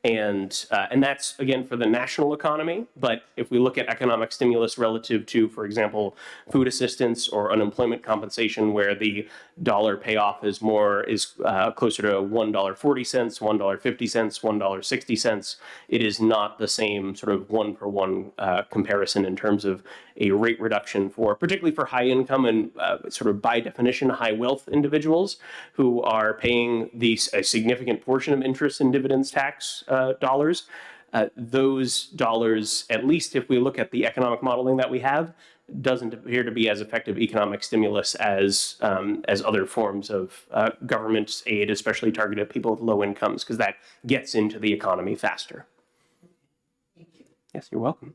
And that's, again, for the national economy. But if we look at economic stimulus relative to, for example, food assistance or unemployment compensation, where the dollar payoff is closer to $1.40, $1.50, $1.60, it is not the same sort of one-for-one comparison in terms of a rate reduction particularly for high income and sort of by definition high wealth individuals who are paying a significant portion of interest and dividends tax dollars. Those dollars, at least if we look at the economic modeling that we have, doesn't appear to be as effective economic stimulus as other forms of government aid, especially targeted at people with low incomes, because that gets into the economy faster. Yes, you're welcome.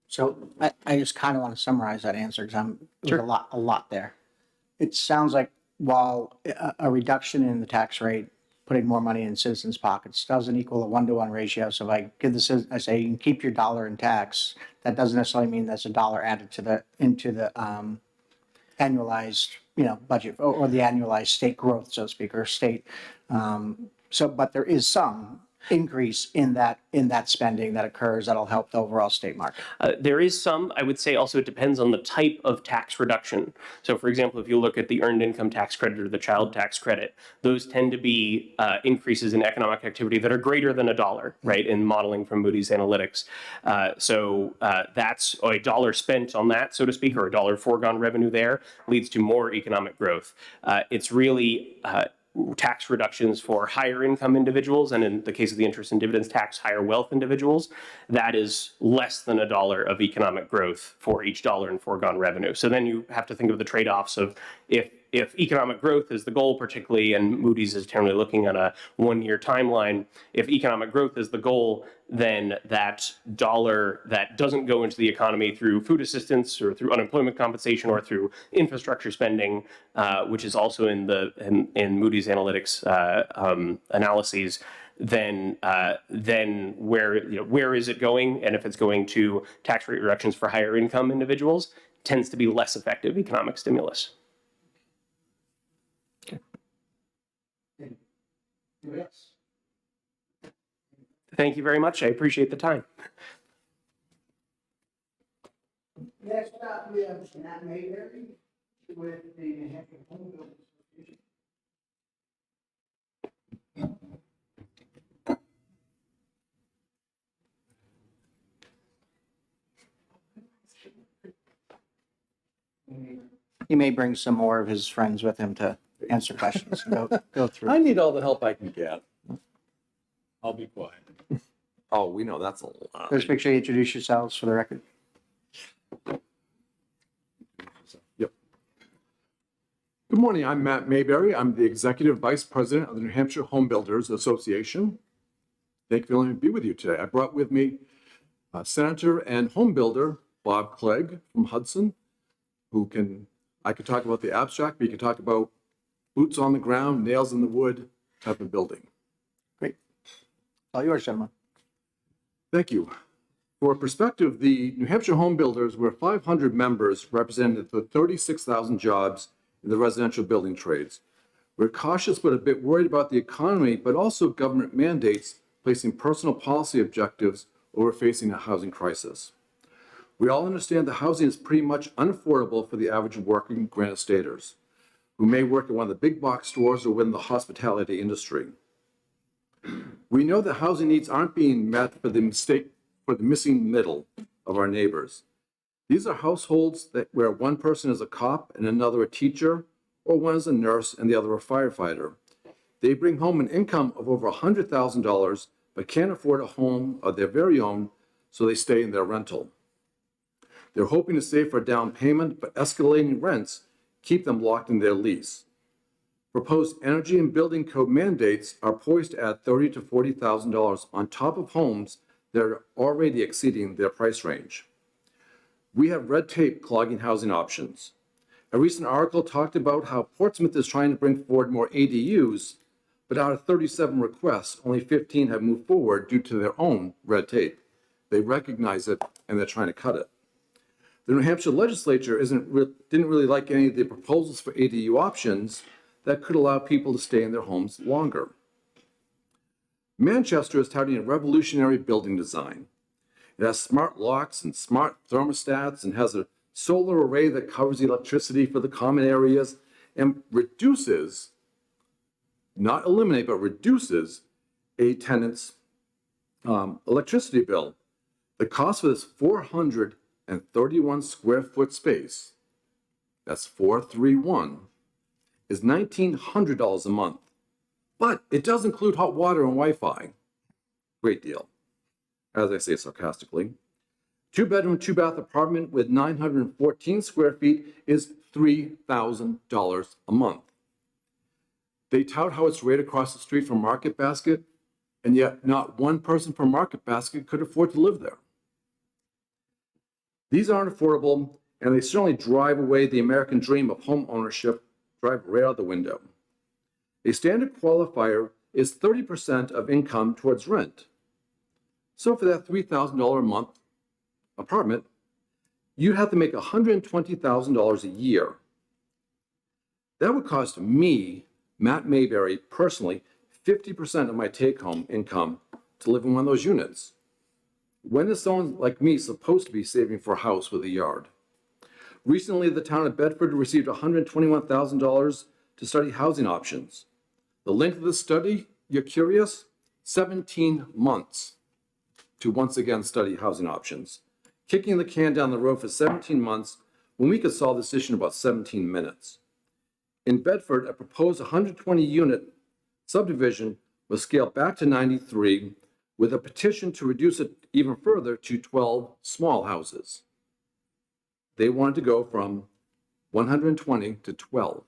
So I just kind of want to summarize that answer because there's a lot there. It sounds like while a reduction in the tax rate, putting more money in citizens' pockets doesn't equal a 1-to-1 ratio. So if I I say you can keep your dollar in tax, that doesn't necessarily mean that's a dollar added into the annualized budget or the annualized state growth, so to speak, or state. But there is some increase in that spending that occurs that'll help the overall state market. There is some. I would say also it depends on the type of tax reduction. So, for example, if you look at the earned income tax credit or the child tax credit, those tend to be increases in economic activity that are greater than $1, right, in modeling from Moody's Analytics. So that's a dollar spent on that, so to speak, or a dollar foregone revenue there leads to more economic growth. It's really tax reductions for higher income individuals, and in the case of the interest and dividends tax, higher wealth individuals, that is less than $1 of economic growth for each dollar in foregone revenue. So then you have to think of the trade-offs of if economic growth is the goal, particularly, and Moody's is generally looking at a one-year timeline, if economic growth is the goal, then that dollar that doesn't go into the economy through food assistance or through unemployment compensation or through infrastructure spending, which is also in Moody's Analytics analyses, then where is it going? And if it's going to tax rate reductions for higher income individuals, tends to be less effective economic stimulus. Yes. Thank you very much. I appreciate the time. Next up, we have Matt Mayberry with the New Hampshire Home Builders He may bring some more of his friends with him to answer questions. Go I through. need all the help I can get. I'll be quiet. Oh, we know that's a lot. Just make sure you introduce yourselves for the record. Yep. Good morning, I'm Matt Mayberry. I'm the Executive Vice President of the New Hampshire Home Builders Association. Thank you for letting me be with you today. I brought with me Senator and home builder Bob Clegg from Hudson, I could talk about the abstract, but you can talk about boots on the ground, nails in the wood type of building. Great. All yours, gentlemen. Thank you. For perspective, the New Hampshire Home Builders were 500 members represented the 36,000 jobs in the residential building trades. We're cautious but a bit worried about the economy, but also government mandates placing personal policy objectives over facing a housing crisis. We all understand that housing is pretty much unaffordable for the average working Granite Staters, who may work at one of the big box stores or within the hospitality industry. We know that housing needs aren't being met for the missing middle of our neighbors. These are households where one person is a cop and another a teacher, or one is a nurse and the other a firefighter. They bring home an income of over $100,000, but can't afford a home of their very own, so they stay in their rental. They're hoping to save for a down payment, but escalating rents keep them locked in their lease. Proposed energy and building code mandates are poised to add $30,000 to $40,000 on top of homes that are already exceeding their price range. We have red tape clogging housing options. A recent article talked about how Portsmouth is trying to bring forward more ADUs, but out of 37 requests, only 15 have moved forward due to their own red tape. They recognize it and they're trying to cut it. The New Hampshire legislature didn't really like any of the proposals for ADU options that could allow people to stay in their homes longer. Manchester is touting a revolutionary building design. It has smart locks and smart thermostats and has a solar array that covers the electricity for the common areas and reduces, not eliminate, but reduces a tenant's electricity bill. The cost for this 431 square foot space, that's 431, is $1,900 a month. But it does include hot water and Wi-Fi. Great deal, as I say sarcastically. 2-bedroom, 2-bath apartment with 914 square feet is $3,000 a month. They tout how it's right across the street from Market Basket, and yet not one person from Market Basket could afford to live there. These aren't affordable, and they certainly drive away the American dream of home ownership, drive right out the window. A standard qualifier is 30% of income towards rent. So for that $3,000 a month apartment, you'd have to make $120,000 a year. That would cost me, Matt Mayberry, personally, 50% of my take-home income to live in one of those units. When is someone like me supposed to be saving for a house with a yard? Recently, the town of Bedford received $121,000 to study housing options. The length of the study, you're curious? 17 months to once again study housing options. Kicking the can down the road for 17 months when we could solve this issue in about 17 minutes. In Bedford, a proposed 120-unit subdivision was scaled back to 93 with a petition to reduce it even further to 12 small houses. They wanted to go from 120 to 12.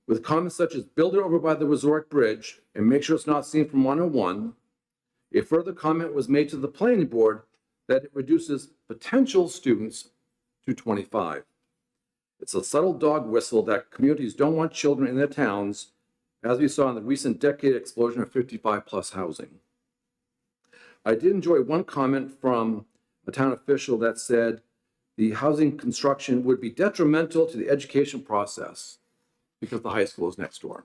With comments such as build it over by the resort bridge and make sure it's not seen from 101, a further comment was made to the planning board that it reduces potential students to 25. It's a subtle dog whistle that communities don't want children in their towns, as we saw in the recent decade explosion of 55-plus housing. I did enjoy one comment from a town official that said the housing construction would be detrimental to the education process because the high school is next door.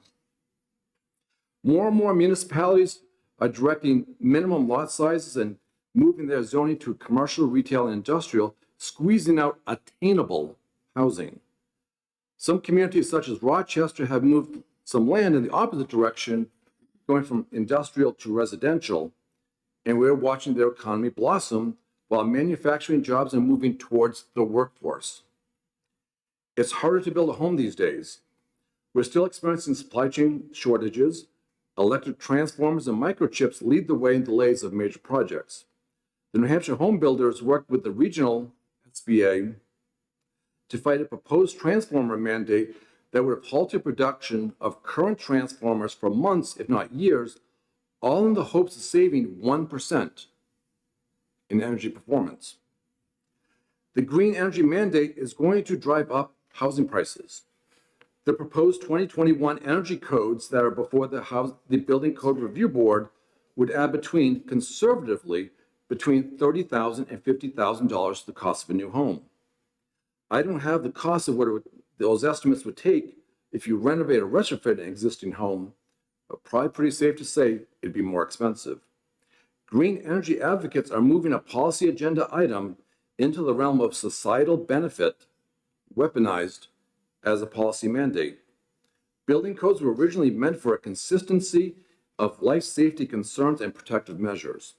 More and more municipalities are directing minimum lot sizes and moving their zoning to commercial, retail, and industrial, squeezing out attainable housing. Some communities such as Rochester have moved some land in the opposite direction, going from industrial to residential, and we're watching their economy blossom while manufacturing jobs are moving towards the workforce. It's harder to build a home these days. We're still experiencing supply chain shortages. Electric transformers and microchips lead the way in delays of major projects. The New Hampshire home builders worked with the regional SBA to fight a proposed transformer mandate that would have halted production of current transformers for months, if not years, all in the hopes of saving 1% in energy performance. The green energy mandate is going to drive up housing prices. The proposed 2021 energy codes that are before the Building Code Review Board would add conservatively between $30,000 and $50,000 to the cost of a new home. I don't have the cost of what those estimates would take if you renovate or retrofit an existing home, but probably pretty safe to say it'd be more expensive. Green energy advocates are moving a policy agenda item into the realm of societal benefit, weaponized as a policy mandate. Building codes were originally meant for a consistency of life safety concerns and protective measures.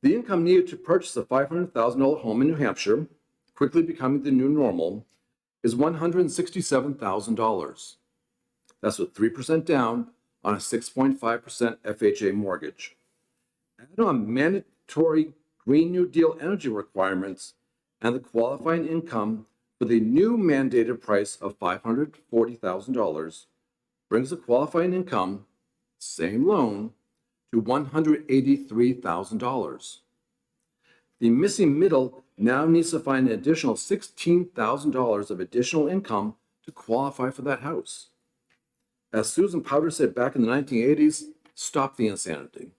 The income needed to purchase a $500,000 home in New Hampshire, quickly becoming the new normal, is $167,000. That's with 3% down on a 6.5% FHA mortgage. Add on mandatory Green New Deal energy requirements and the qualifying income for the new mandated price of $540,000 brings the qualifying income, same loan, to $183,000. The missing middle now needs to find an additional $16,000 of additional income to qualify for that house. As Susan Powter said back in the 1980s, stop the insanity,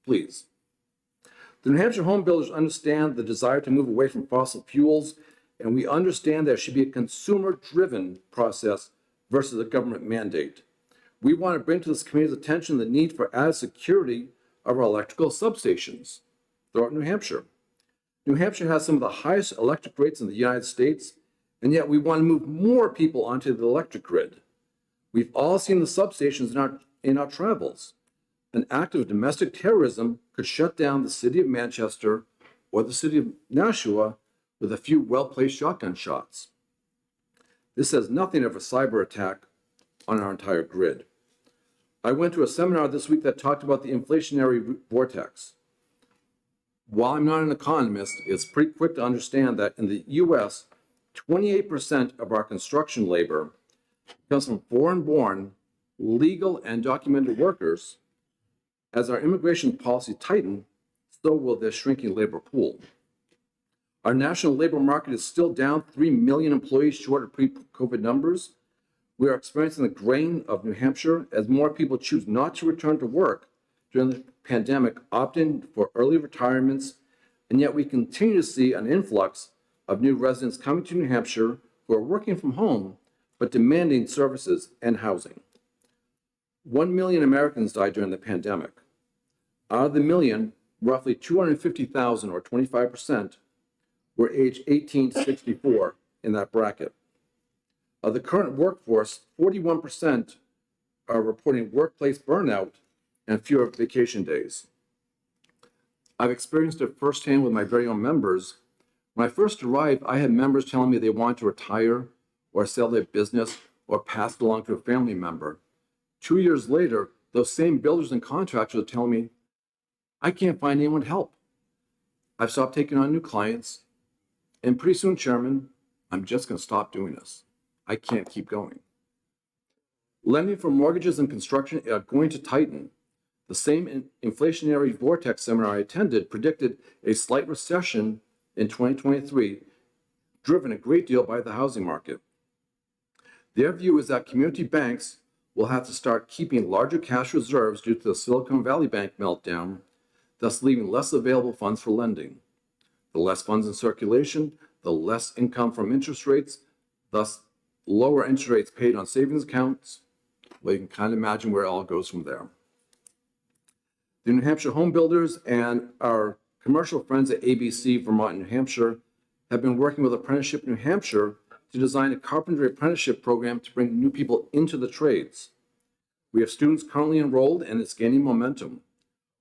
please. The New Hampshire home builders understand the desire to move away from fossil fuels, and we understand there should be a consumer-driven process versus a government mandate. We want to bring to this committee's attention the need for added security of our electrical substations throughout New Hampshire. New Hampshire has some of the highest electric rates in the United States, and yet we want to move more people onto the electric grid. We've all seen the substations in our travels. An act of domestic terrorism could shut down the city of Manchester or the city of Nashua with a few well-placed shotgun shots. This says nothing of a cyber attack on our entire grid. I went to a seminar this week that talked about the inflationary vortex. While I'm not an economist, it's pretty quick to understand that in the US, 28% of our construction labor comes from foreign-born, legal and documented workers. As our immigration policy tighten, so will this shrinking labor pool. Our national labor market is still down 3 million employees short of pre-COVID numbers. We are experiencing the grain of New Hampshire as more people choose not to return to work during the pandemic, opting for early retirements, and yet we continue to see an influx of new residents coming to New Hampshire who are working from home but demanding services and housing. 1 million Americans died during the pandemic. Out of the million, roughly 250,000 or 25% were aged 18 to 64 in that bracket. Of the current workforce, 41% are reporting workplace burnout and fewer vacation days. I've experienced it firsthand with my very own members. When I first arrived, I had members telling me they wanted to retire or sell their business or pass it along to a family member. 2 years later, those same builders and contractors are telling me, I can't find anyone to help. I've stopped taking on new clients, and pretty soon, Chairman, I'm just going to stop doing this. I can't keep going. Lending for mortgages and construction are going to tighten. The same inflationary vortex seminar I attended predicted a slight recession in 2023, driven a great deal by the housing market. Their view is that community banks will have to start keeping larger cash reserves due to the Silicon Valley Bank meltdown, thus leaving less available funds for lending. The less funds in circulation, the less income from interest rates, thus lower interest rates paid on savings accounts. Well, you can kind of imagine where it all goes from there. The New Hampshire home builders and our commercial friends at ABC Vermont, New Hampshire have been working with Apprenticeship New Hampshire to design a carpentry apprenticeship program to bring new people into the trades. We have students currently enrolled and it's gaining momentum.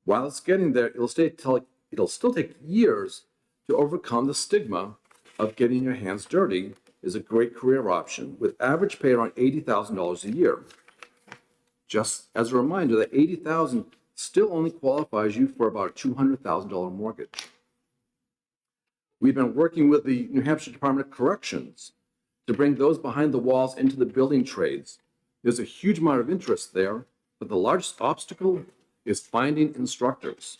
While it's getting there, it'll still take years to overcome the stigma of getting your hands dirty is a great career option with average pay around $80,000 a year. Just as a reminder, that $80,000 still only qualifies you for about a $200,000 mortgage. We've been working with the New Hampshire Department of Corrections to bring those behind the walls into the building trades. There's a huge amount of interest there, but the largest obstacle is finding instructors.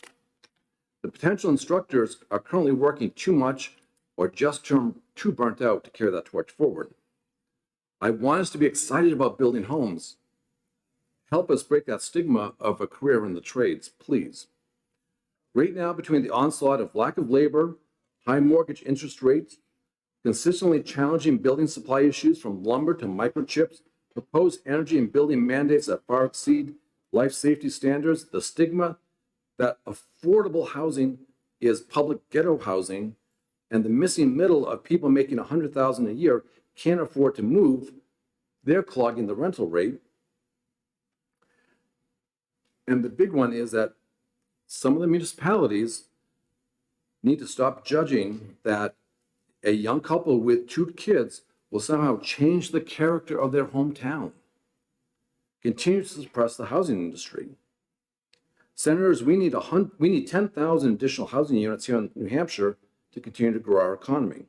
The potential instructors are currently working too much or just too burnt out to carry that torch forward. I want us to be excited about building homes. Help us break that stigma of a career in the trades, please. Right now, between the onslaught of lack of labor, high mortgage interest rates, consistently challenging building supply issues from lumber to microchips, proposed energy and building mandates that far exceed life safety standards, the stigma that affordable housing is public ghetto housing, and the missing middle of people making $100,000 a year can't afford to move, they're clogging the rental rate. And the big one is that some of the municipalities need to stop judging that a young couple with 2 kids will somehow change the character of their hometown. Continue to suppress the housing industry. Senators, we need 10,000 additional housing units here in New Hampshire to continue to grow our economy.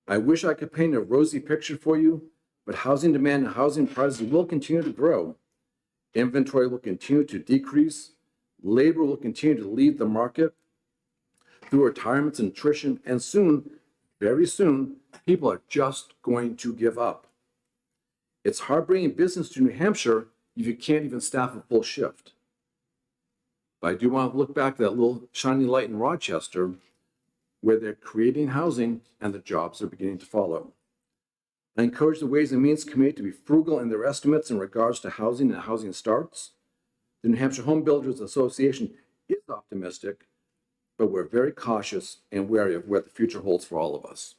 I wish I could paint a rosy picture for you, but housing demand and housing prices will continue to grow. Inventory will continue to decrease. Labor will continue to leave the market through retirements and attrition, and soon, very soon, people are just going to give up. It's hard bringing business to New Hampshire if you can't even staff a full shift. But I do want to look back at that little shining light in Rochester where they're creating housing and the jobs are beginning to follow. I encourage the Ways and Means Committee to be frugal in their estimates in regards to housing and housing starts. The New Hampshire Home Builders Association is optimistic, but we're very cautious and wary of what the future holds for all of us.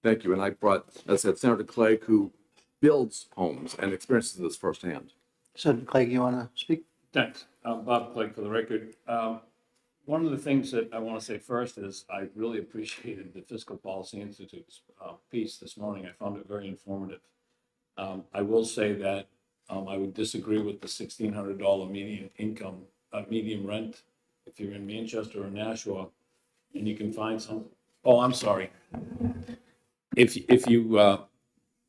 Thank you. And I brought, as I said, Senator Clegg, who builds homes and experiences this firsthand. Senator Clegg, you want to speak? Thanks. Bob Clegg for the record. One of the things that I want to say first is I really appreciated the Fiscal Policy Institute's piece this morning. I found it very informative. I will say that I would disagree with the $1,600 median income, median rent if you're in Manchester or Nashua, and you can find some. Oh, I'm sorry. If you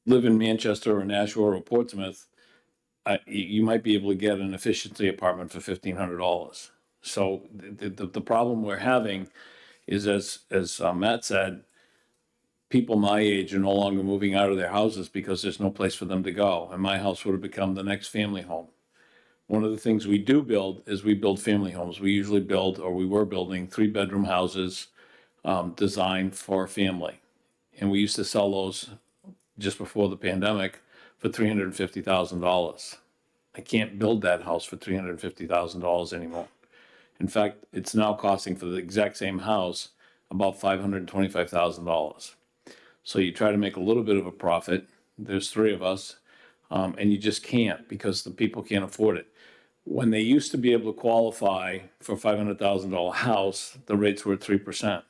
live in Manchester or Nashua or Portsmouth, you might be able to get an efficiency apartment for $1,500. So the problem we're having is, as Matt said, people my age are no longer moving out of their houses because there's no place for them to go. And my house would have become the next family home. One of the things we do build is we build family homes. We usually build, or we were building, 3-bedroom houses designed for a family. And we used to sell those just before the pandemic for $350,000. I can't build that house for $350,000 anymore. In fact, it's now costing for the exact same house about $525,000. So you try to make a little bit of a profit. There's 3 of us, and you just can't because the people can't afford it. When they used to be able to qualify for a $500,000 house, the rates were at 3%.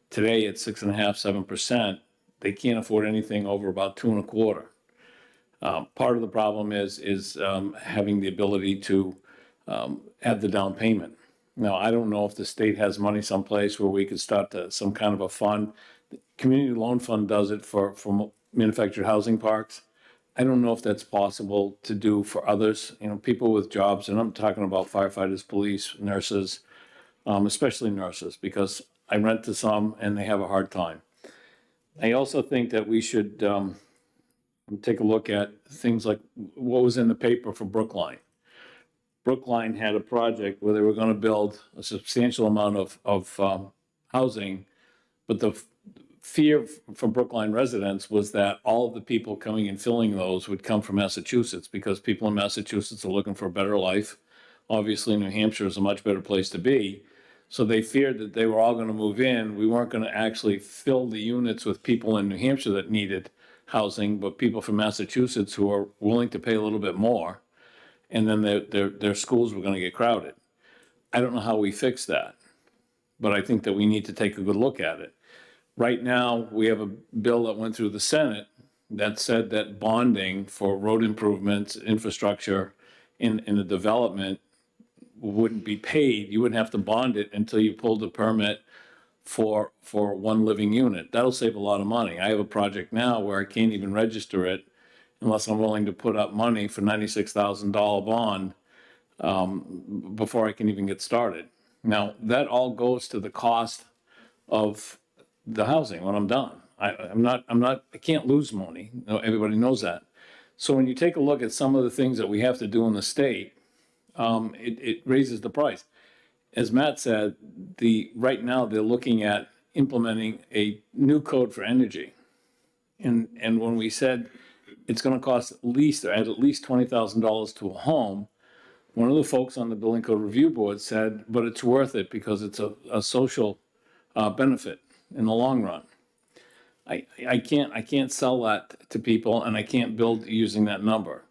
Today, it's 6.5%, 7%. They can't afford anything over about 2.25%. Part of the problem is having the ability to have the down payment. Now, I don't know if the state has money someplace where we could start some kind of a fund. The Community Loan Fund does it for manufactured housing parks. I don't know if that's possible to do for others, people with jobs, and I'm talking about firefighters, police, nurses, especially nurses, because I rent to some and they have a hard time. I also think that we should take a look at things like what was in the paper for Brookline. Brookline had a project where they were going to build a substantial amount of housing, but the fear from Brookline residents was that all of the people coming and filling those would come from Massachusetts because people in Massachusetts are looking for a better life. Obviously, New Hampshire is a much better place to be. So they feared that they were all going to move in. We weren't going to actually fill the units with people in New Hampshire that needed housing, but people from Massachusetts who are willing to pay a little bit more. And then their schools were going to get crowded. I don't know how we fix that, but I think that we need to take a good look at it. Right now, we have a bill that went through the Senate that said that bonding for road improvements, infrastructure in the development wouldn't be paid. You wouldn't have to bond it until you pulled a permit for one living unit. That'll save a lot of money. I have a project now where I can't even register it unless I'm willing to put up money for $96,000 bond before I can even get started. Now, that all goes to the cost of the housing when I'm done. I can't lose money. Everybody knows that. So when you take a look at some of the things that we have to do in the state, it raises the price. As Matt said, right now they're looking at implementing a new code for energy. And when we said it's going to cost at least $20,000 to a home, one of the folks on the Building Code Review Board said, but it's worth it because it's a social benefit in the long run. I can't sell that to people, and I can't build using that number.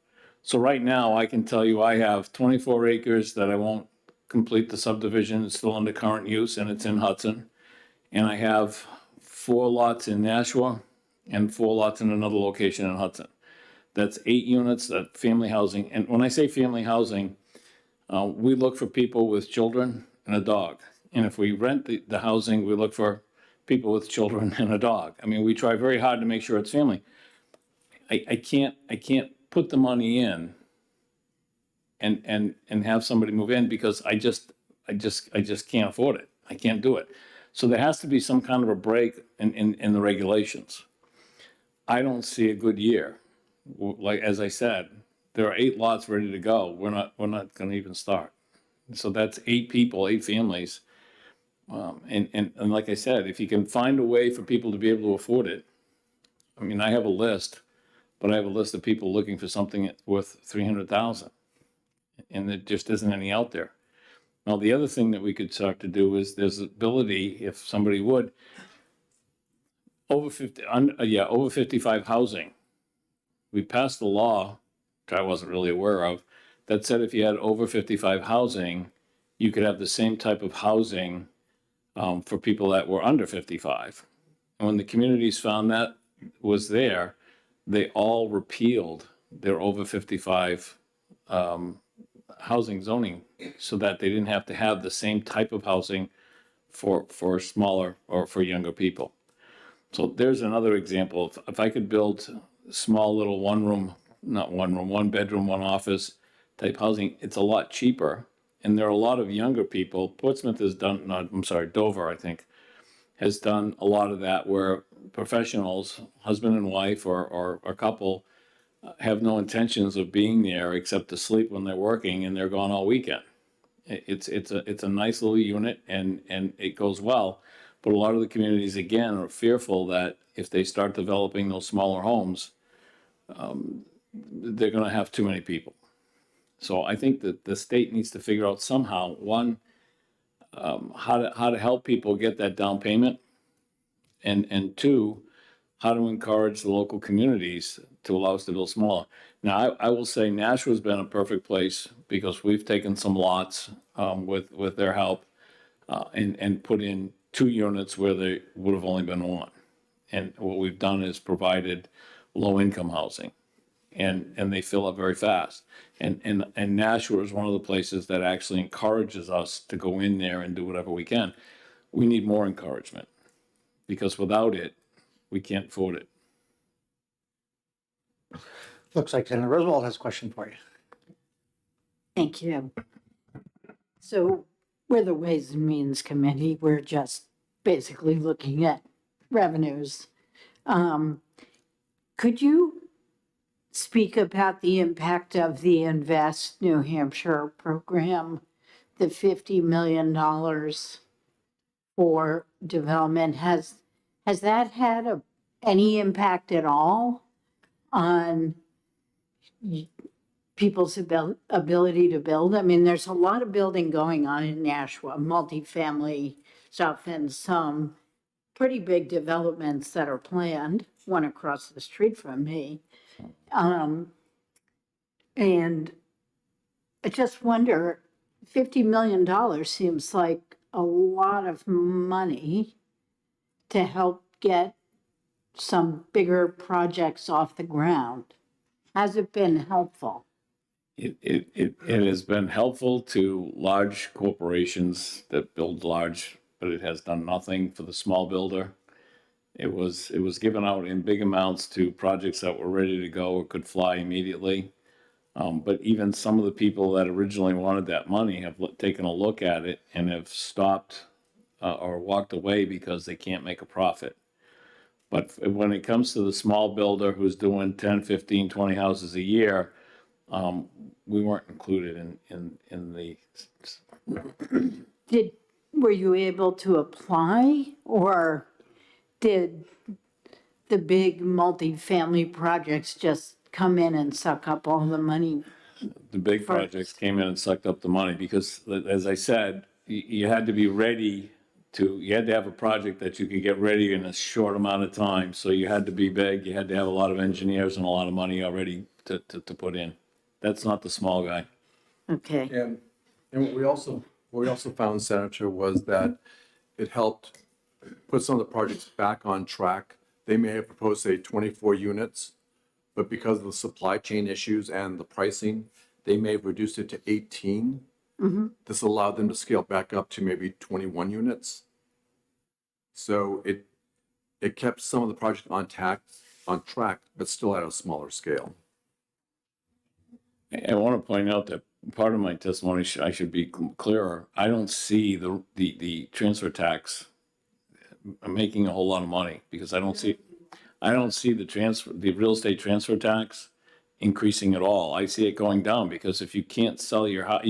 So right now, I can tell you I have 24 acres that I won't complete the subdivision. It's still under current use, and it's in Hudson. And I have 4 lots in Nashua and 4 lots in another location in Hudson. That's 8 units, that family housing. And when I say family housing, we look for people with children and a dog. And if we rent the housing, we look for people with children and a dog. I mean, we try very hard to make sure it's family. I can't put the money in and have somebody move in because I just can't afford it. I can't do it. So there has to be some kind of a break in the regulations. I don't see a good year. Like, as I said, there are 8 lots ready to go. We're not going to even start. So that's 8 people, 8 families. And like I said, if you can find a way for people to be able to afford it, I mean, I have a list, but I have a list of people looking for something worth $300,000, and there just isn't any out there. Now, the other thing that we could start to do is there's ability, if somebody would, over 55 housing. We passed a law, which I wasn't really aware of, that said if you had over 55 housing, you could have the same type of housing for people that were under 55. And when the communities found that was there, they all repealed their over 55 housing zoning so that they didn't have to have the same type of housing for smaller or for younger people. So there's another example. If I could build small little one bedroom, one office type housing, it's a lot cheaper. And there are a lot of younger people. Portsmouth has done, Dover, I think, has done a lot of that where professionals, husband and wife or a couple, have no intentions of being there except to sleep when they're working, and they're gone all weekend. It's a nice little unit, and it goes well. But a lot of the communities, again, are fearful that if they start developing those smaller homes, they're going to have too many people. So I think that the state needs to figure out somehow, one, how to help people get that down payment, and 2, how to encourage the local communities to allow us to build smaller. Now, I will say Nashua's been a perfect place because we've taken some lots with their help and put in 2 units where they would have only been 1. And what we've done is provided low-income housing, and they fill up very fast. And Nashua is one of the places that actually encourages us to go in there and do whatever we can. We need more encouragement because without it, we can't afford it. Looks like Senator Roosevelt has a question for you. Thank you. So we're the Ways and Means Committee. We're just basically looking at revenues. Could you speak about the impact of the Invest New Hampshire program, the $50 million for development? Has that had any impact at all on people's ability to build? I mean, there's a lot of building going on in Nashua, multifamily stuff, and some pretty big developments that are planned, one across the street from me. And I just wonder, $50 million seems like a lot of money to help get some bigger projects off the ground. Has it been helpful? It has been helpful to large corporations that build large, but it has done nothing for the small builder. It was given out in big amounts to projects that were ready to go or could fly immediately. But even some of the people that originally wanted that money have taken a look at it and have stopped or walked away because they can't make a profit. But when it comes to the small builder who's doing 10, 15, 20 houses a year, we weren't included in the. Were you able to apply, or did the big multifamily projects just come in and suck up all the money? The big projects came in and sucked up the money because, as I said, you had to be ready you had to have a project that you could get ready in a short amount of time. So you had to be big, you had to have a lot of engineers and a lot of money already to put in. That's not the small guy. Okay. And what we also found, Senator, was that it helped put some of the projects back on track. They may have proposed, say, 24 units, but because of the supply chain issues and the pricing, they may have reduced it to 18. This allowed them to scale back up to maybe 21 units. So it kept some of the projects on track, but still at a smaller scale. I want to point out that part of my testimony, I should be clearer. I don't see the transfer tax making a whole lot of money because I don't see the real estate transfer tax increasing at all. I see it going down because if you can't sell your house,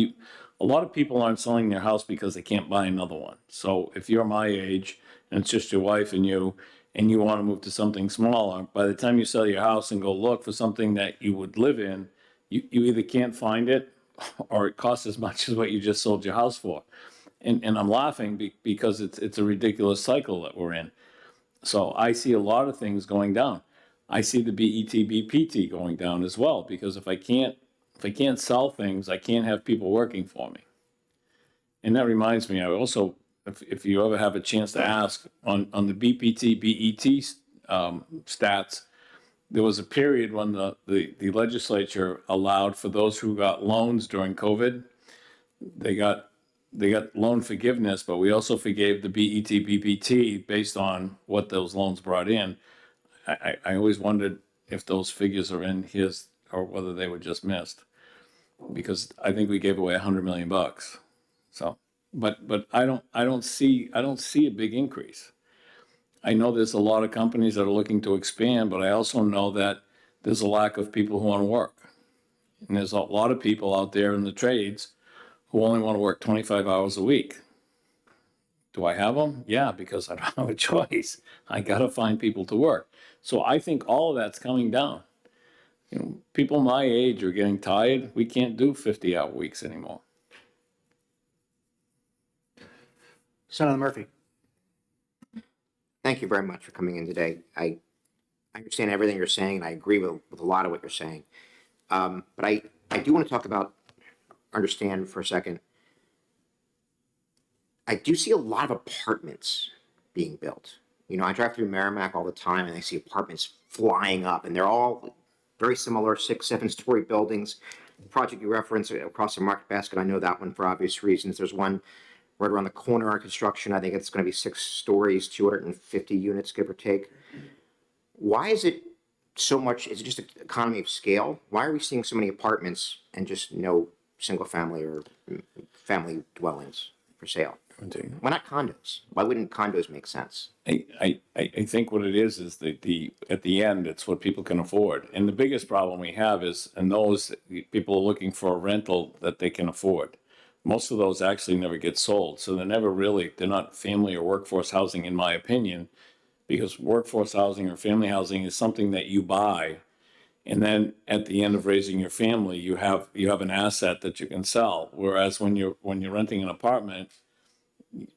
a lot of people aren't selling their house because they can't buy another one. So if you're my age and it's just your wife and you want to move to something smaller, by the time you sell your house and go look for something that you would live in, you either can't find it or it costs as much as what you just sold your house for. And I'm laughing because it's a ridiculous cycle that we're in. So I see a lot of things going down. I see the BET, BPT going down as well, because if I can't sell things, I can't have people working for me. And that reminds me, I also, if you ever have a chance to ask on the BPT, BET stats, there was a period when the legislature allowed for those who got loans during COVID, they got loan forgiveness, but we also forgave the BET, BPT based on what those loans brought in. I always wondered if those figures are in his or whether they were just missed, because I think we gave away $100 million. So, but I don't see a big increase. I know there's a lot of companies that are looking to expand, but I also know that there's a lack of people who want to work. And there's a lot of people out there in the trades who only want to work 25 hours a week. Do I have them? Yeah, because I don't have a choice. I got to find people to work. So I think all of that's coming down. People my age are getting tired. We can't do 50-hour weeks anymore. Senator Murphy. Thank you very much for coming in today. I understand everything you're saying, and I agree with a lot of what you're saying. But I do want to understand for a second. I do see a lot of apartments being built. I drive through Merrimack all the time, and I see apartments flying up, and they're all very similar, 6, 7-story buildings. The project you referenced across the Market Basket, I know that one for obvious reasons. There's one right around the corner on construction. I think it's going to be 6 stories, 250 units, give or take. Why is it so much? Is it just an economy of scale? Why are we seeing so many apartments and just no single family or family dwellings for sale? Why not condos? Why wouldn't condos make sense? I think what it is the at the end, it's what people can afford. And the biggest problem we have is, and those people are looking for a rental that they can afford. Most of those actually never get sold. So they're not family or workforce housing, in my opinion, because workforce housing or family housing is something that you buy And then at the end of raising your family, you have an asset that you can sell. Whereas when you're renting an apartment,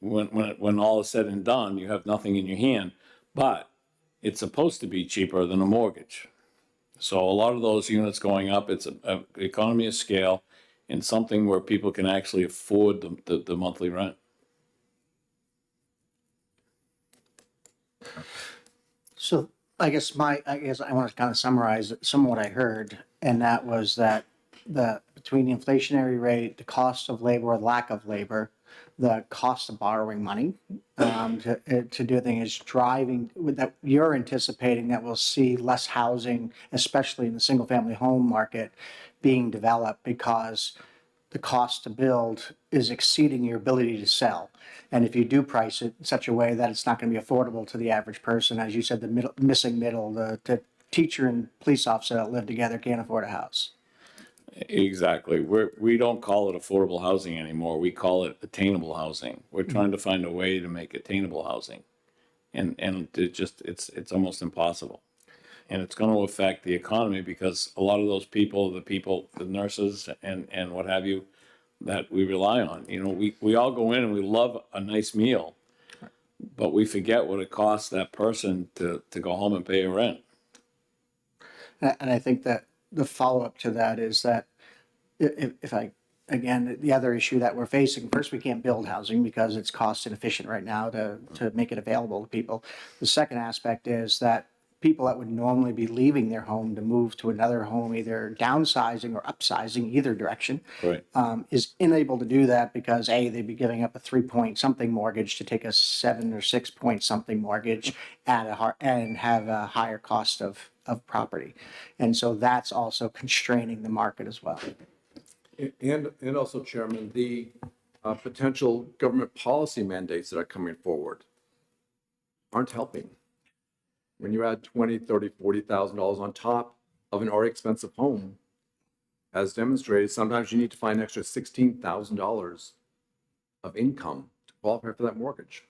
when all is said and done, you have nothing in your hand. But it's supposed to be cheaper than a mortgage. So a lot of those units going up, it's a economy of scale and something where people can actually afford the monthly rent. So I guess I want to kind of summarize some of what I heard, and that was that between the inflationary rate, the cost of labor or lack of labor, the cost of borrowing money to do things is driving with that. You're anticipating that we'll see less housing, especially in the single family home market, being developed because the cost to build is exceeding your ability to sell. And if you do price it in such a way that it's not going to be affordable to the average person, as you said, the missing middle, the teacher and police officer that live together can't afford a house. Exactly. We don't call it affordable housing anymore. We call it attainable housing. We're trying to find a way to make attainable housing. And it's almost impossible. And it's going to affect the economy because a lot of those people, the nurses and what have you, that we rely on, we all go in and we love a nice meal, but we forget what it costs that person to go home and pay a rent. And I think that the follow-up to that is that again, the other issue that we're facing, first, we can't build housing because it's cost inefficient right now to make it available to people. The second aspect is that people that would normally be leaving their home to move to another home, either downsizing or upsizing, either direction, Right. is unable to do that because they'd be giving up a 3-point something mortgage to take a 7 or 6-point something mortgage and have a higher cost of property. And so that's also constraining the market as well. And also, Chairman, the potential government policy mandates that are coming forward aren't helping. When you add $20,000, $30,000, $40,000 on top of an already expensive home, as demonstrated, sometimes you need to find an extra $16,000 of income to qualify for that mortgage.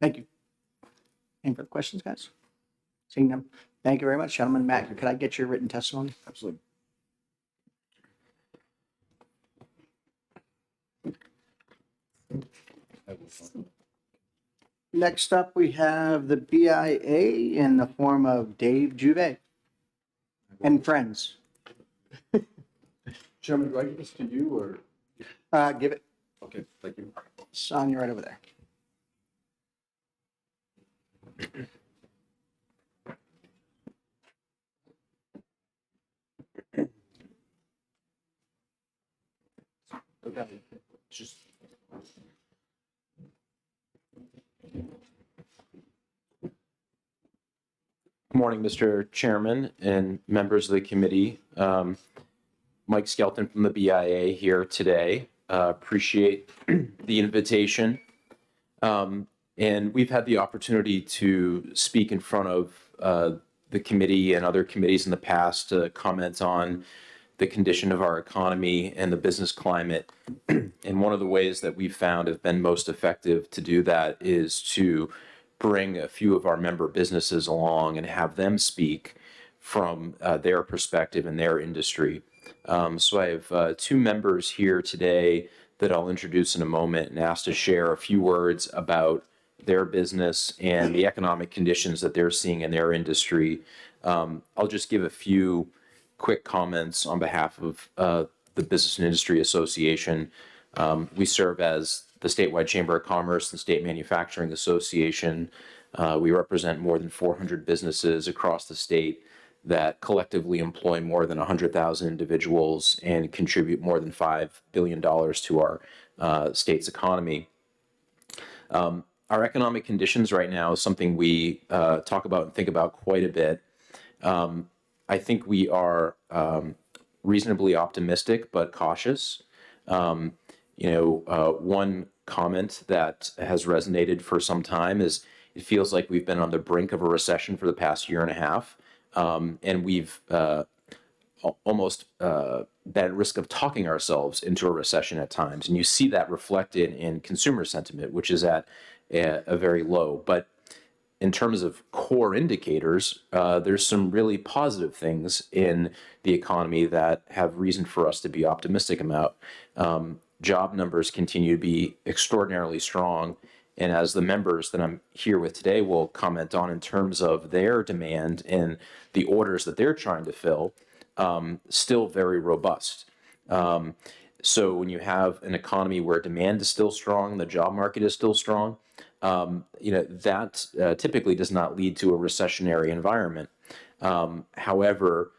Thank you. Any further questions, guys? Seeing them. Thank you very much, gentlemen. Matt, could I get your written testimony? Absolutely. Next up, we have the BIA in the form of Dave Juve and friends. Chairman, do I give this to you or? Give it, Okay, thank you. Sonia, right over there. Okay, just. Good morning, Mr. Chairman and members of the committee. Mike Skelton from the BIA here today. Appreciate the invitation. And we've had the opportunity to speak in front of the committee and other committees in the past to comment on the condition of our economy and the business climate. And one of the ways that we've found have been most effective to do that is to bring a few of our member businesses along and have them speak from their perspective and their industry. So I have two members here today that I'll introduce in a moment and ask to share a few words about their business and the economic conditions that they're seeing in their industry. I'll just give a few quick comments on behalf of the Business and Industry Association. We serve as the statewide Chamber of Commerce and State Manufacturing Association. We represent more than 400 businesses across the state that collectively employ more than 100,000 individuals and contribute more than $5 billion to our state's economy. Our economic conditions right now is something we talk about and think about quite a bit. I think we are reasonably optimistic but cautious. One comment that has resonated for some time is it feels like we've been on the brink of a recession for the past year and a half. And we've almost been at risk of talking ourselves into a recession at times. And you see that reflected in consumer sentiment, which is at a very low. But in terms of core indicators, there's some really positive things in the economy that have reason for us to be optimistic about. Job numbers continue to be extraordinarily strong. And as the members that I'm here with today will comment on in terms of their demand and the orders that they're trying to fill, still very robust. So when you have an economy where demand is still strong, the job market is still strong, that typically does not lead to a recessionary environment. However,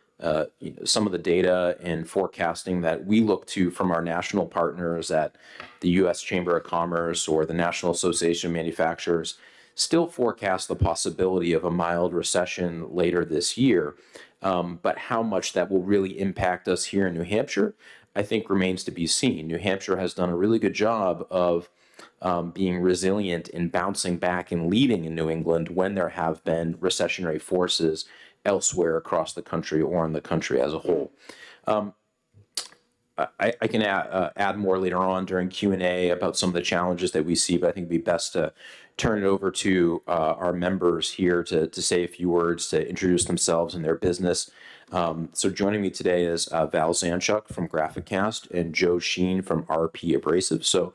some of the data and forecasting that we look to from our national partners at the U.S. Chamber of Commerce or the National Association of Manufacturers still forecast the possibility of a mild recession later this year. But how much that will really impact us here in New Hampshire, I think remains to be seen. New Hampshire has done a really good job of being resilient in bouncing back and leading in New England when there have been recessionary forces elsewhere across the country or in the country as a whole. I can add more later on during Q&A about some of the challenges that we see, but I think it'd be best to turn it over to our members here to say a few words, to introduce themselves and their business. So joining me today is Val Zanchuk from GraphicCast and Joe Sheen from RP Abrasive. So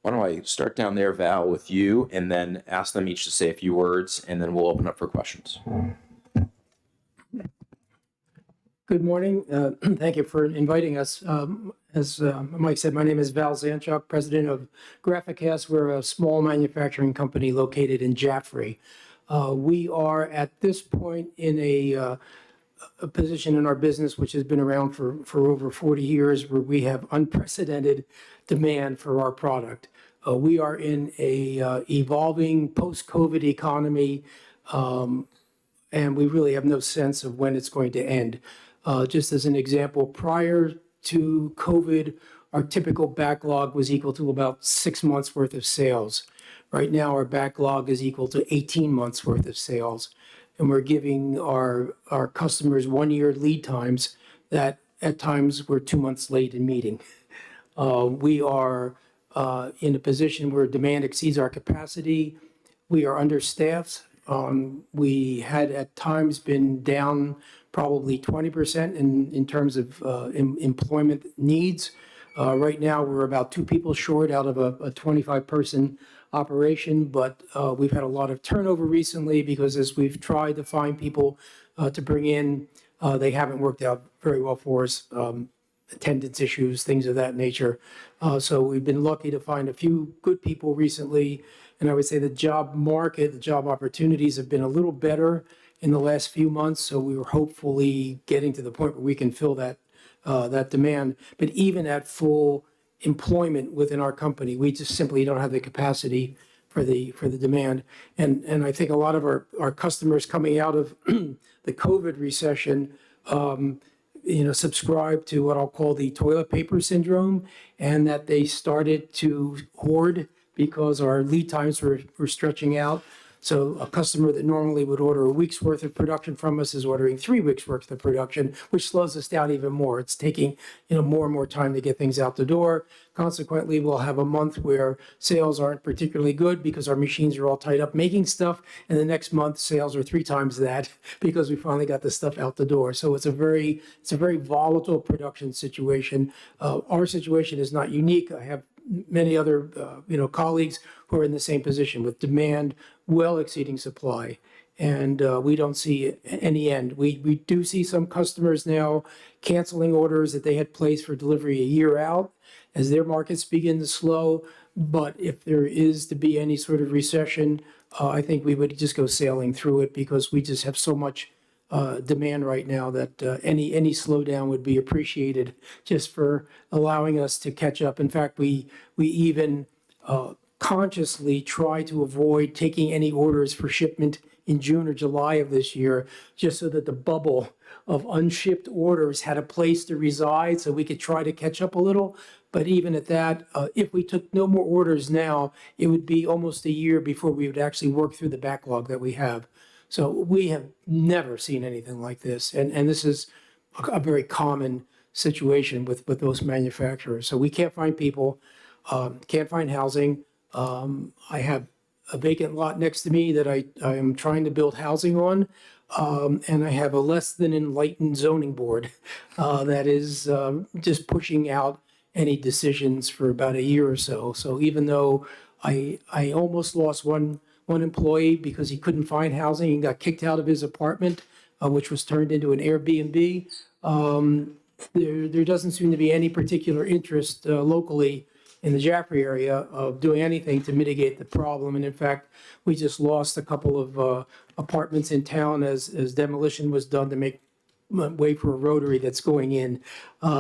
why don't I start down there, Val, with you, and then ask them each to say a few words, and then we'll open up for questions. Good morning. Thank you for inviting us. As Mike said, my name is Val Zanchuk, president of GraphicCast. We're a small manufacturing company located in Jaffrey. We are at this point in a position in our business which has been around for over 40 years, where we have unprecedented demand for our product. We are in a evolving post-COVID economy, and we really have no sense of when it's going to end. Just as an example, prior to COVID, our typical backlog was equal to about 6 months worth of sales. Right now, our backlog is equal to 18 months worth of sales. And we're giving our customers 1-year lead times that at times we're 2 months late in meeting. We are in a position where demand exceeds our capacity. We are understaffed. We had at times been down probably 20% in terms of employment needs. Right now, we're about 2 people short out of a 25-person operation, but we've had a lot of turnover recently because as we've tried to find people to bring in, they haven't worked out very well for us. Attendance issues, things of that nature. So we've been lucky to find a few good people recently. And I would say the job market, the job opportunities have been a little better in the last few months. So we were hopefully getting to the point where we can fill that demand. But even at full employment within our company, we just simply don't have the capacity for the demand. And I think a lot of our customers coming out of the COVID recession, subscribe to what I'll call the toilet paper syndrome, and that they started to hoard because our lead times were stretching out. So a customer that normally would order a week's worth of production from us is ordering 3 weeks worth of production, which slows us down even more. It's taking, more and more time to get things out the door. Consequently, we'll have a month where sales aren't particularly good because our machines are all tied up making stuff. And the next month, sales are 3 times that because we finally got the stuff out the door. So it's a very volatile production situation. Our situation is not unique. I have many other colleagues who are in the same position with demand well exceeding supply, and we don't see any end. We do see some customers now canceling orders that they had placed for delivery a year out as their markets begin to slow. But if there is to be any sort of recession, I think we would just go sailing through it because we just have so much demand right now that any slowdown would be appreciated just for allowing us to catch up. In fact, we even consciously try to avoid taking any orders for shipment in June or July of this year, just so that the bubble of unshipped orders had a place to reside so we could try to catch up a little. But even at that, if we took no more orders now, it would be almost a year before we would actually work through the backlog that we have. So we have never seen anything like this. And this is a very common situation with those manufacturers. So we can't find people, can't find housing. I have a vacant lot next to me that I am trying to build housing on. And I have a less than enlightened zoning board that is just pushing out any decisions for about a year or so. So even though I almost lost one employee because he couldn't find housing, he got kicked out of his apartment, which was turned into an Airbnb. There doesn't seem to be any particular interest locally in the Jaffrey area of doing anything to mitigate the problem. And in fact, we just lost a couple of apartments in town as demolition was done to make way for a rotary that's going in.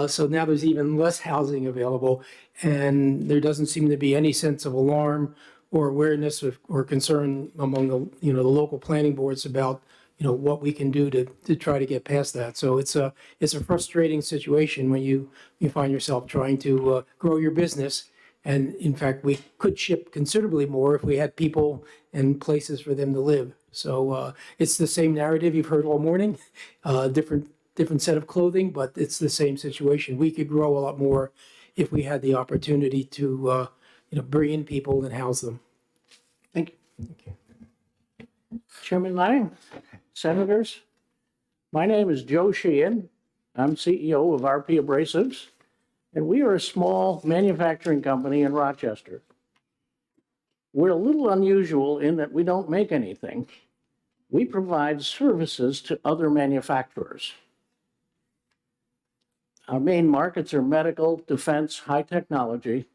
So now there's even less housing available, and there doesn't seem to be any sense of alarm or awareness or concern among the local planning boards about what we can do to try to get past that. So it's a frustrating situation when you find yourself trying to grow your business. And in fact, we could ship considerably more if we had people and places for them to live. So it's the same narrative you've heard all morning, different set of clothing, but it's the same situation. We could grow a lot more if we had the opportunity to bring in people and house them. Thank you. Chairman Lang, Senators, my name is Joe Sheehan. I'm CEO of RP Abrasives, and we are a small manufacturing company in Rochester. We're a little unusual in that we don't make anything. We provide services to other manufacturers. Our main markets are medical, defense, high technology,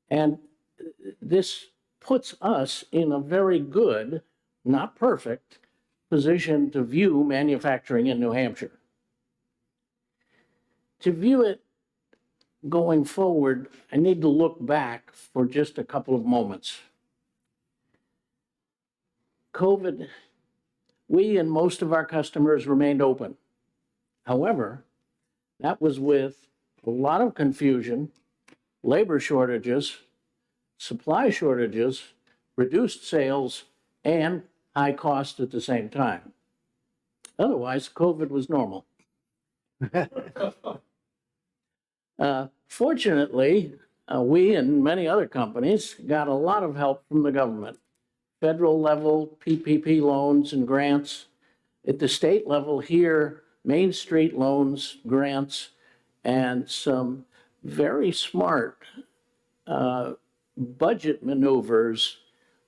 and this puts us in a very good, not perfect, position to view manufacturing in New Hampshire. To view it going forward, I need to look back for just a couple of moments. COVID, we and most of our customers remained open. However, that was with a lot of confusion, labor shortages, supply shortages, reduced sales, and high cost at the same time. Otherwise, COVID was normal. Fortunately, we and many other companies got a lot of help from the government. Federal level PPP loans and grants. At the state level here, Main Street loans, grants, and some very smart budget maneuvers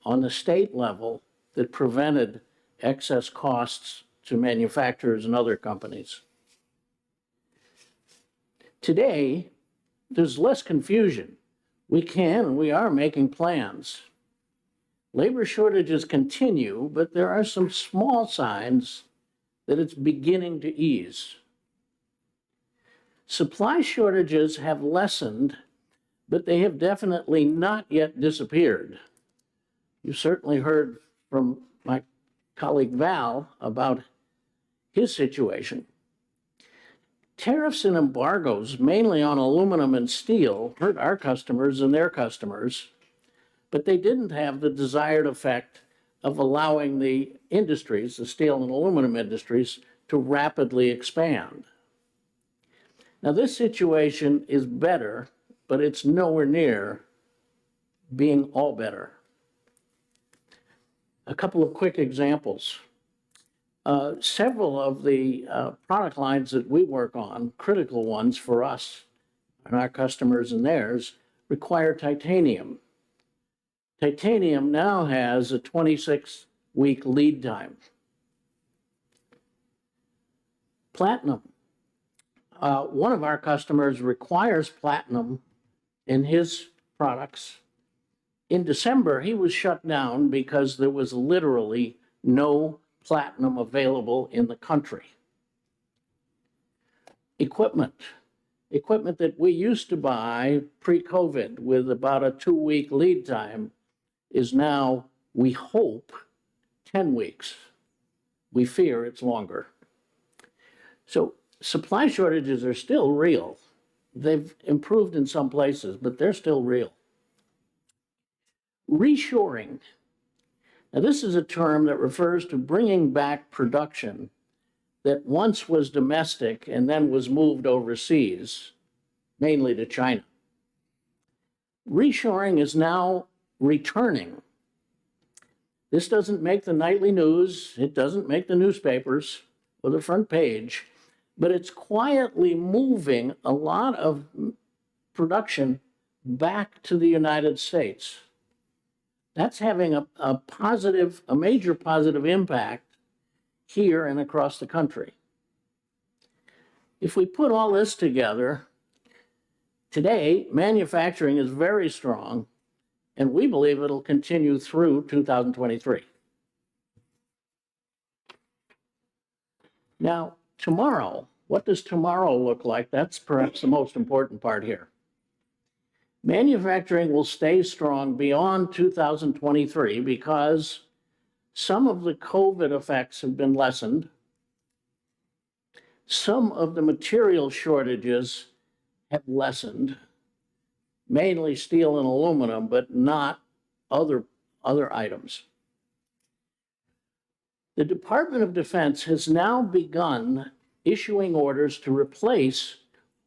on the state level that prevented excess costs to manufacturers and other companies. Today, there's less confusion. We can and we are making plans. Labor shortages continue, but there are some small signs that it's beginning to ease. Supply shortages have lessened, but they have definitely not yet disappeared. You certainly heard from my colleague Val about his situation. Tariffs and embargoes, mainly on aluminum and steel, hurt our customers and their customers, but they didn't have the desired effect of allowing the industries, the steel and aluminum industries, to rapidly expand. Now, this situation is better, but it's nowhere near being all better. A couple of quick examples. Several of the product lines that we work on, critical ones for us and our customers and theirs, require titanium. Titanium now has a 26-week lead time. Platinum. One of our customers requires platinum in his products. In December, he was shut down because there was literally no platinum available in the country. Equipment that we used to buy pre-COVID with about a 2-week lead time is now, we hope, 10 weeks. We fear it's longer. So supply shortages are still real. They've improved in some places, but they're still real. Reshoring. Now, this is a term that refers to bringing back production that once was domestic and then was moved overseas, mainly to China. Reshoring is now returning This doesn't make the nightly news, it doesn't make the newspapers or the front page, but it's quietly moving a lot of production back to the United States. That's having a major positive impact here and across the country. If we put all this together, today, manufacturing is very strong, and we believe it'll continue through 2023. Now, tomorrow, what does tomorrow look like? That's perhaps the most important part here. Manufacturing will stay strong beyond 2023 because some of the COVID effects have been lessened. Some of the material shortages have lessened, mainly steel and aluminum, but not other items. The Department of Defense has now begun issuing orders to replace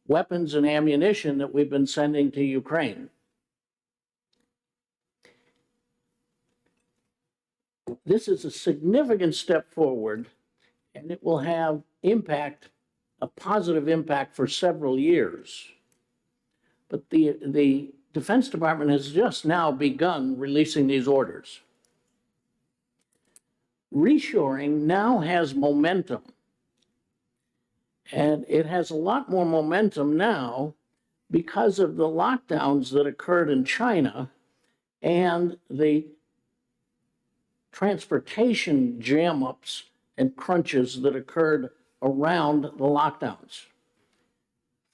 weapons and ammunition that we've been sending to Ukraine. This is a significant step forward, and it will have a positive impact for several years. But the Defense Department has just now begun releasing these orders. Reshoring now has momentum. And it has a lot more momentum now because of the lockdowns that occurred in China and the transportation jam-ups and crunches that occurred around the lockdowns.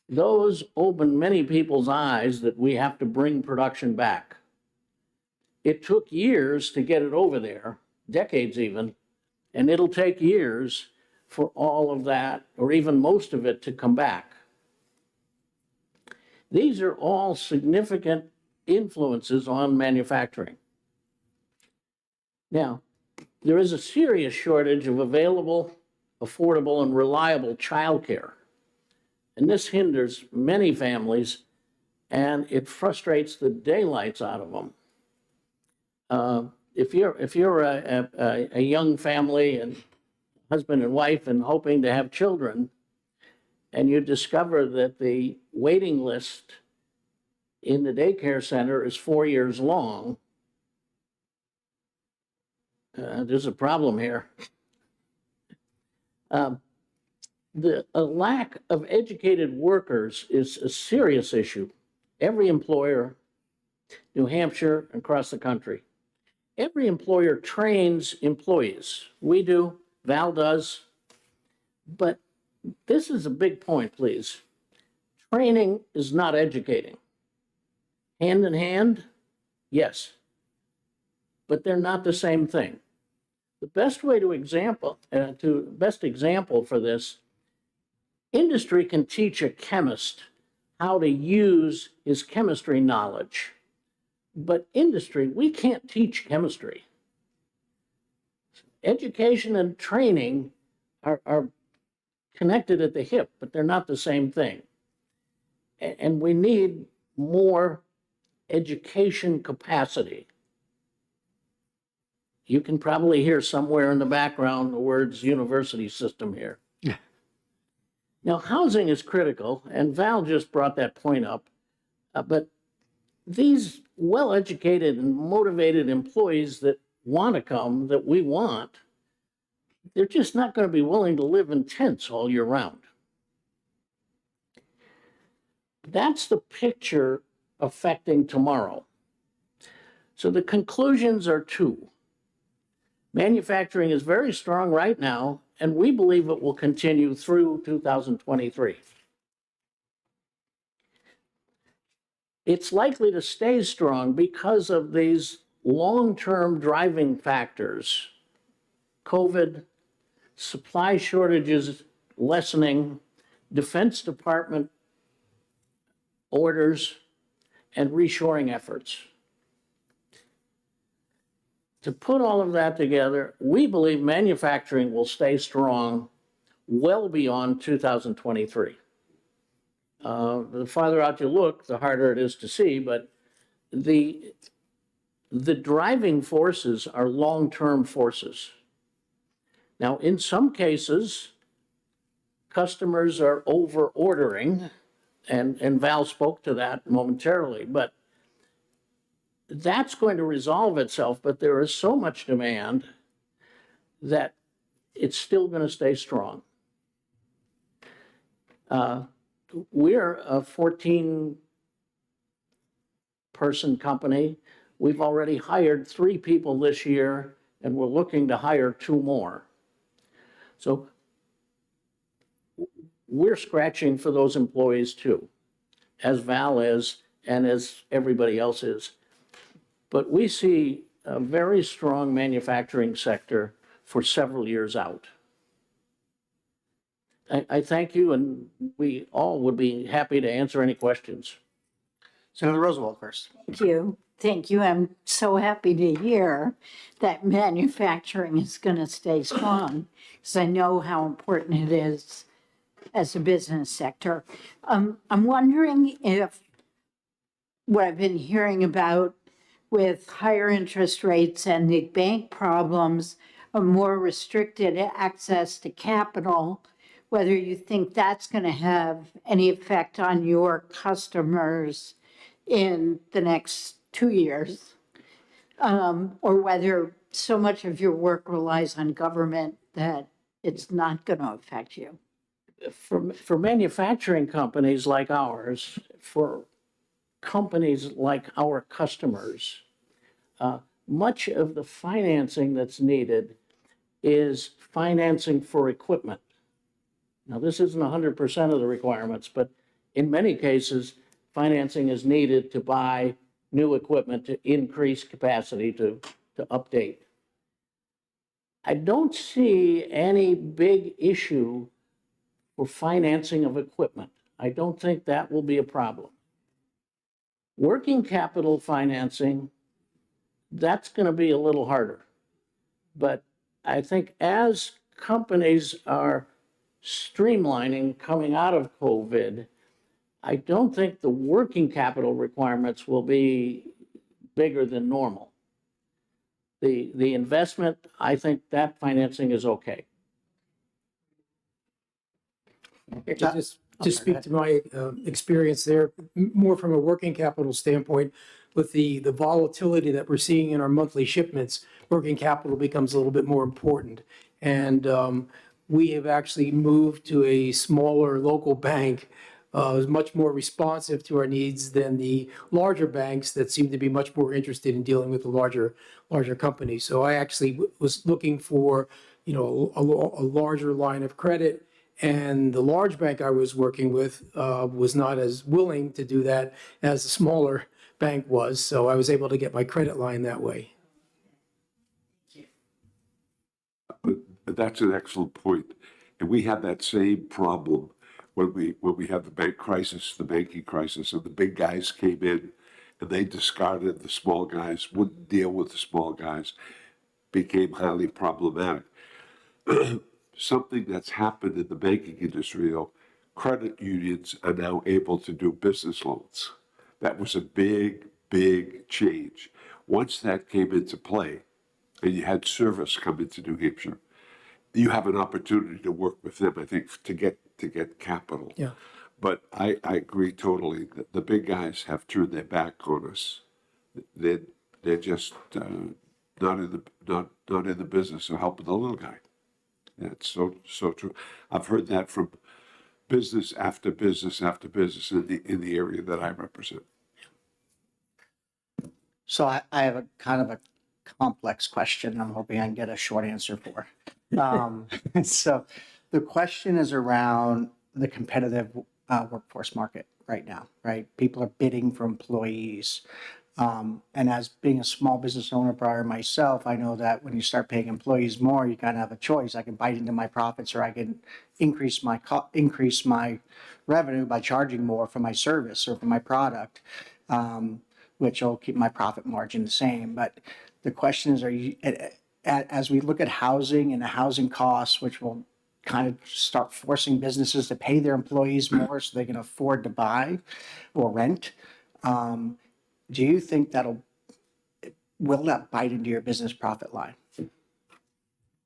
Those opened many people's eyes that we have to bring production back. It took years to get it over there, decades even, and it'll take years for all of that, or even most of it, to come back. These are all significant influences on manufacturing. Now, there is a serious shortage of available, affordable, and reliable childcare. And this hinders many families, and it frustrates the daylights out of them. If you're a young family and husband and wife and hoping to have children, and you discover that the waiting list in the daycare center is 4 years long, there's a problem here. The lack of educated workers is a serious issue. Every employer, New Hampshire, across the country, every employer trains employees. We do, Val does, but this is a big point, please. Training is not educating. Hand in hand, yes, but they're not the same thing. The best way best example for this, industry can teach a chemist how to use his chemistry knowledge, but industry, we can't teach chemistry. Education and training are connected at the hip, but they're not the same thing. And we need more education capacity. You can probably hear somewhere in the background the words university system here. Now, housing is critical, and Val just brought that point up, but these well-educated and motivated employees that want to come, that we want, they're just not going to be willing to live in tents all year round. That's the picture affecting tomorrow. So the conclusions are two. Manufacturing is very strong right now, and we believe it will continue through 2023. It's likely to stay strong because of these long-term driving factors: COVID, supply shortages lessening, Defense Department orders, and reshoring efforts. To put all of that together, we believe manufacturing will stay strong well beyond 2023. The farther out you look, the harder it is to see, but the the driving forces are long-term forces. Now, in some cases, customers are over-ordering, and Val spoke to that momentarily, but that's going to resolve itself, but there is so much demand that it's still going to stay strong. We're a 14-person company. We've already hired 3 people this year, and we're looking to hire 2 more. So we're scratching for those employees too, as Val is and as everybody else is. But we see a very strong manufacturing sector for several years out. I thank you, and we all would be happy to answer any questions. Senator Roosevelt first. Thank you. Thank you. I'm so happy to hear that manufacturing is going to stay strong, because I know how important it is as a business sector. I'm wondering if what I've been hearing about with higher interest rates and the bank problems, a more restricted access to capital, whether you think that's going to have any effect on your customers in the next 2 years, or whether so much of your work relies on government that it's not going to affect you. For manufacturing companies like ours, for companies like our customers, much of the financing that's needed is financing for equipment. Now, this isn't 100% of the requirements, but in many cases, financing is needed to buy new equipment to increase capacity, to update. I don't see any big issue for financing of equipment. I don't think that will be a problem. Working capital financing, that's going to be a little harder. But I think as companies are streamlining coming out of COVID, I don't think the working capital requirements will be bigger than normal. The investment, I think that financing is okay. Just to speak to my experience there, more from a working capital standpoint, with the volatility that we're seeing in our monthly shipments, working capital becomes a little bit more important. And we have actually moved to a smaller local bank, is much more responsive to our needs than the larger banks that seem to be much more interested in dealing with the larger companies. So I actually was looking for, a larger line of credit. And the large bank I was working with was not as willing to do that as the smaller bank was. So I was able to get my credit line that way. That's an excellent point. And we had that same problem when we had the bank crisis, the banking crisis, and the big guys came in and they discarded the small guys, wouldn't deal with the small guys, became highly problematic. Something that's happened in the banking industry, though, credit unions are now able to do business loans. That was a big, big change. Once that came into play, and you had Service come into New Hampshire, you have an opportunity to work with them, I think, to get capital. Yeah. But I agree totally that the big guys have turned their back on us. They're just not in the business of helping the little guy. That's so true. I've heard that from business after business after business in the area that I represent. So I have a kind of a complex question I'm hoping I can get a short answer for. So the question is around the competitive workforce market right now, right? People are bidding for employees. And as being a small business owner prior myself, I know that when you start paying employees more, you kind of have a choice. I can bite into my profits, or I can increase my revenue by charging more for my service or for my product, which will keep my profit margin the same. But the question is, as we look at housing and the housing costs, which will kind of start forcing businesses to pay their employees more so they can afford to buy or rent, do you think that'll will that bite into your business profit line?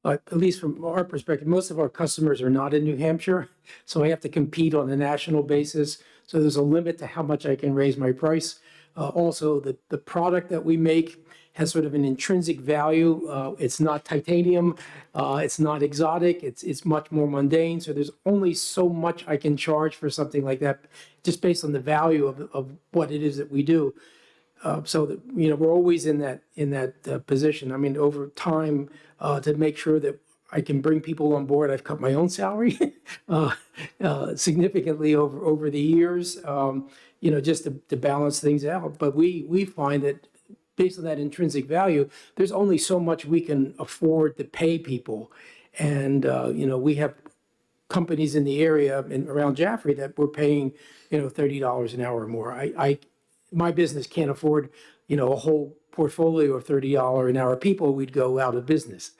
At least from our perspective, most of our customers are not in New Hampshire, so I have to compete on a national basis. So there's a limit to how much I can raise my price. Also, the product that we make has sort of an intrinsic value. It's not titanium, it's not exotic, it's much more mundane. So there's only so much I can charge for something like that, just based on the value of what it is that we do. So that, you know, we're always in that position. I mean, over time, to make sure that I can bring people on board, I've cut my own salary significantly over the years, you know, just to balance things out. But we find that based on that intrinsic value, there's only so much we can afford to pay people. And, you know, we have companies in the area and around Jaffrey that we're paying, you know, $30 an hour or more. My business can't afford, you know, a whole portfolio of $30 an hour people. We'd go out of business.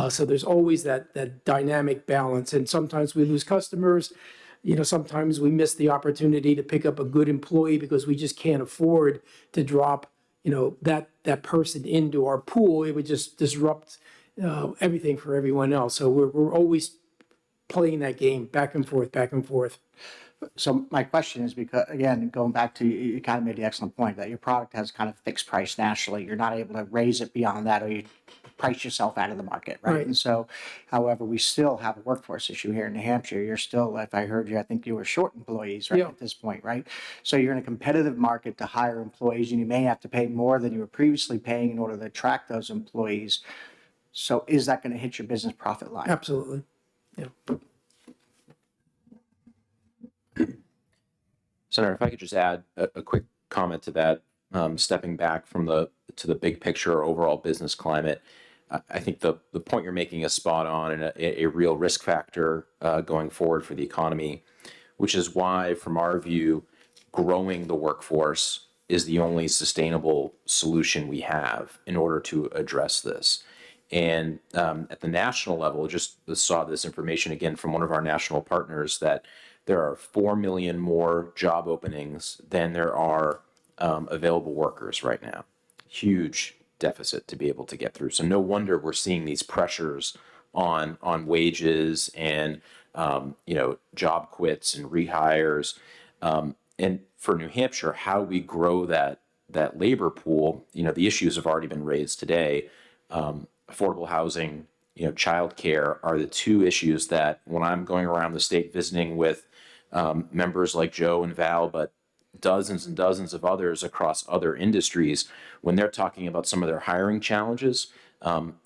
So there's always that dynamic balance. And sometimes we lose customers. You know, sometimes we miss the opportunity to pick up a good employee because we just can't afford to drop, you know, that person into our pool. It would just disrupt everything for everyone else. So we're always playing that game back and forth, back and forth. So my question is, because again, going back to, you kind of made the excellent point that your product has kind of fixed price nationally. You're not able to raise it beyond that, or you price yourself out of the market, right? Right. And so, however, we still have a workforce issue here in New Hampshire. You're still, if I heard you, I think you were short employees, right, Yeah. at this point, right? So you're in a competitive market to hire employees, and you may have to pay more than you were previously paying in order to attract those employees. So is that going to hit your business profit line? Absolutely. Yeah. Senator, if I could just add a quick comment to that, stepping back from to the big picture overall business climate. I think the point you're making is spot on, and a real risk factor going forward for the economy, which is why, from our view, growing the workforce is the only sustainable solution we have in order to address this. And at the national level, just saw this information again from one of our national partners that there are 4 million more job openings than there are available workers right now. Huge deficit to be able to get through. So no wonder we're seeing these pressures on wages and you know, job quits and rehires. And for New Hampshire, how we grow that labor pool, you know, the issues have already been raised today. Affordable housing, you know, childcare are the two issues that when I'm going around the state visiting with members like Joe and Val, but dozens and dozens of others across other industries, when they're talking about some of their hiring challenges,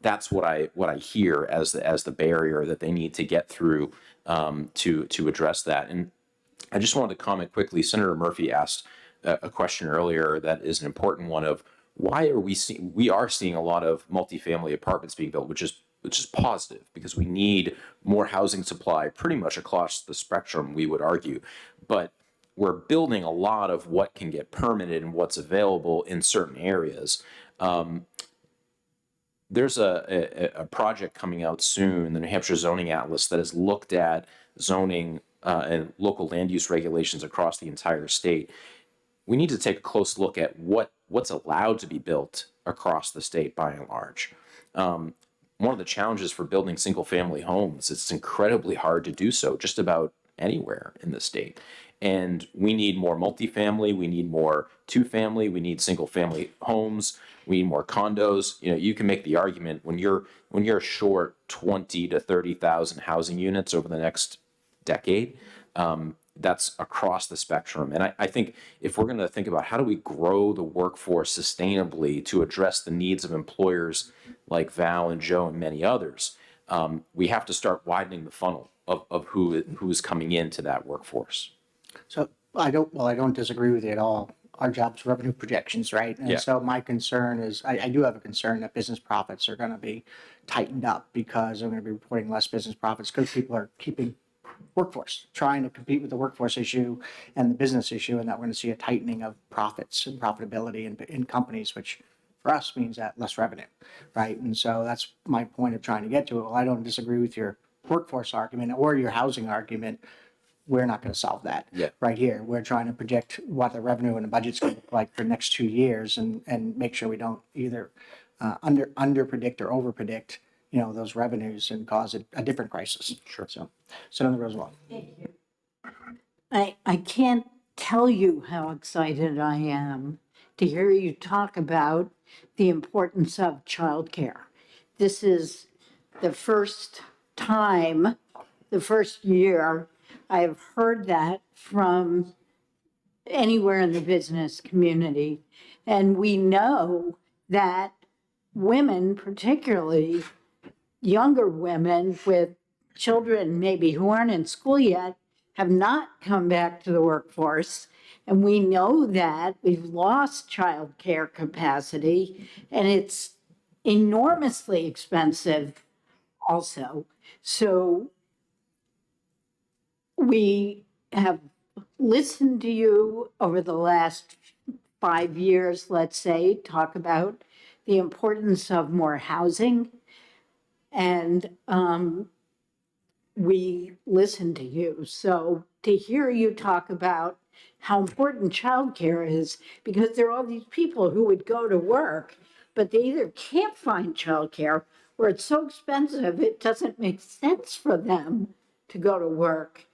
that's what I hear as the barrier that they need to get through to address that. And I just wanted to comment quickly. Senator Murphy asked a question earlier that is an important one of why are we are seeing a lot of multifamily apartments being built, which is positive because we need more housing supply pretty much across the spectrum, we would argue. But we're building a lot of what can get permitted and what's available in certain areas. There's a project coming out soon, the New Hampshire Zoning Atlas, that has looked at zoning and local land use regulations across the entire state. We need to take a close look at what's allowed to be built across the state by and large. One of the challenges for building single family homes, it's incredibly hard to do so just about anywhere in the state. And we need more multifamily, we need more two-family, we need single-family homes, we need more condos. You know, you can make the argument when you're short 20 to 30,000 housing units over the next decade, that's across the spectrum. And I think if we're going to think about how do we grow the workforce sustainably to address the needs of employers like Val and Joe and many others, we have to start widening the funnel of who's coming into that workforce. So I don't disagree with you at all. Our job's revenue projections, right? And Yeah. so my concern is, I do have a concern that business profits are going to be tightened up because I'm going to be reporting less business profits because people are keeping workforce, trying to compete with the workforce issue and the business issue, and that we're going to see a tightening of profits and profitability in companies, which for us means that less revenue, right? And so that's my point of trying to get to it. Well, I don't disagree with your workforce argument or your housing argument. we're not going to solve that Yeah. right here. We're trying to project what the revenue and the budget's going to look like for the next 2 years and make sure we don't either under predict or over predict, those revenues and cause a different crisis. Sure. So, Senator Roosevelt. I can't tell you how excited I am to hear you talk about the importance of childcare. This is the first time, the first year I've heard that from anywhere in the business community. And we know that women, particularly younger women with children maybe who aren't in school yet, have not come back to the workforce. And we know that we've lost childcare capacity, and it's enormously expensive also. So we have listened to you over the last 5 years, let's say, talk about the importance of more housing. And we listen to you. So to hear you talk about how important childcare is, because there are all these people who would go to work, but they either can't find childcare or it's so expensive it doesn't make sense for them to go to work.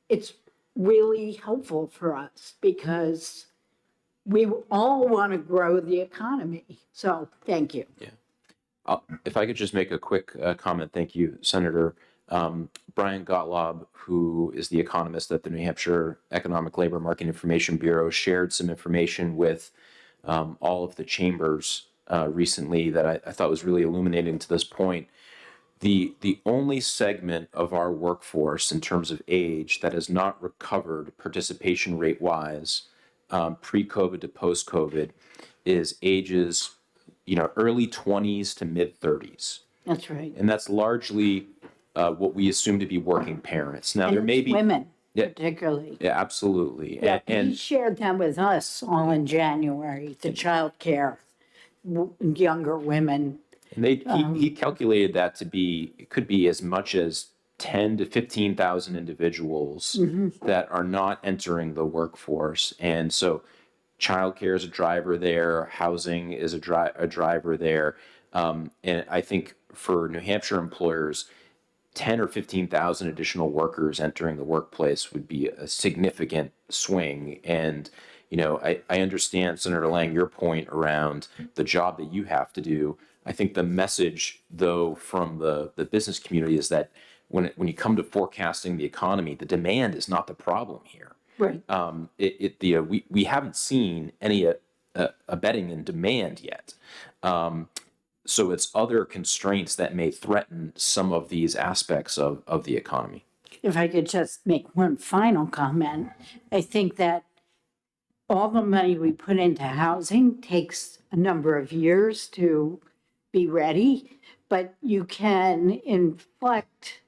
It's really helpful for us because we all want to grow the economy. So thank you. If I could just make a quick comment, thank you, Senator. Brian Gottlob, who is the economist at the New Hampshire Economic Labor Market Information Bureau, shared some information with all of the chambers recently that I thought was really illuminating to this point. The only segment of our workforce in terms of age that has not recovered participation rate wise pre-COVID to post-COVID is ages, early 20s to mid 30s. That's right. And that's largely what we assume to be working parents. Now, there And may be women, Yeah. particularly. Yeah, absolutely. Yeah, he And shared them with us all in January, the childcare, younger women. he calculated that to be, it could be as much as 10 to 15,000 individuals that are not entering the workforce. And so childcare is a driver there, housing is a driver there. And I think for New Hampshire employers, 10 or 15,000 additional workers entering the workplace would be a significant swing. And, I understand, Senator Lang, your point around the job that you have to do. I think the message, though, from the business community is that when you come to forecasting the economy, the demand is not the problem here. Right. We haven't seen any abating in demand yet. So it's other constraints that may threaten some of these aspects of the economy. If I could just make one final comment, I think that all the money we put into housing takes a number of years to be ready, but you can inflect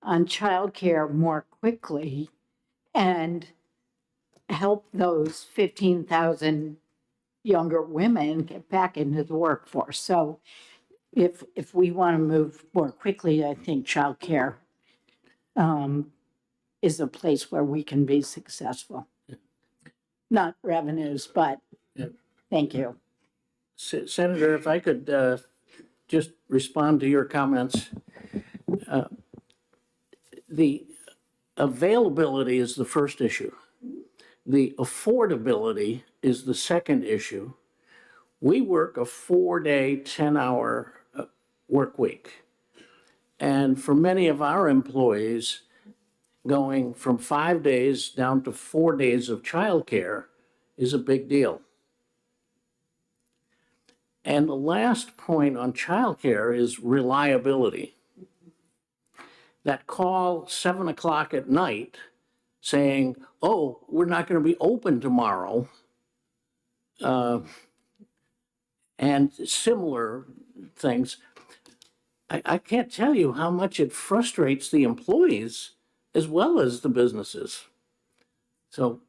on childcare more quickly and help those 15,000 younger women get back into the workforce. So if we want to move more quickly, I think childcare is a place where we can be successful. Not revenues, but thank you. Senator, if I could just respond to your comments. The availability is the first issue. The affordability is the second issue. We work a 4-day, 10-hour work week. And for many of our employees, going from 5 days down to 4 days of childcare is a big deal. And the last point on childcare is reliability. That call 7 o'clock at night saying, oh, we're not going to be open tomorrow, and similar things, I can't tell you how much it frustrates the employees as well as the businesses. So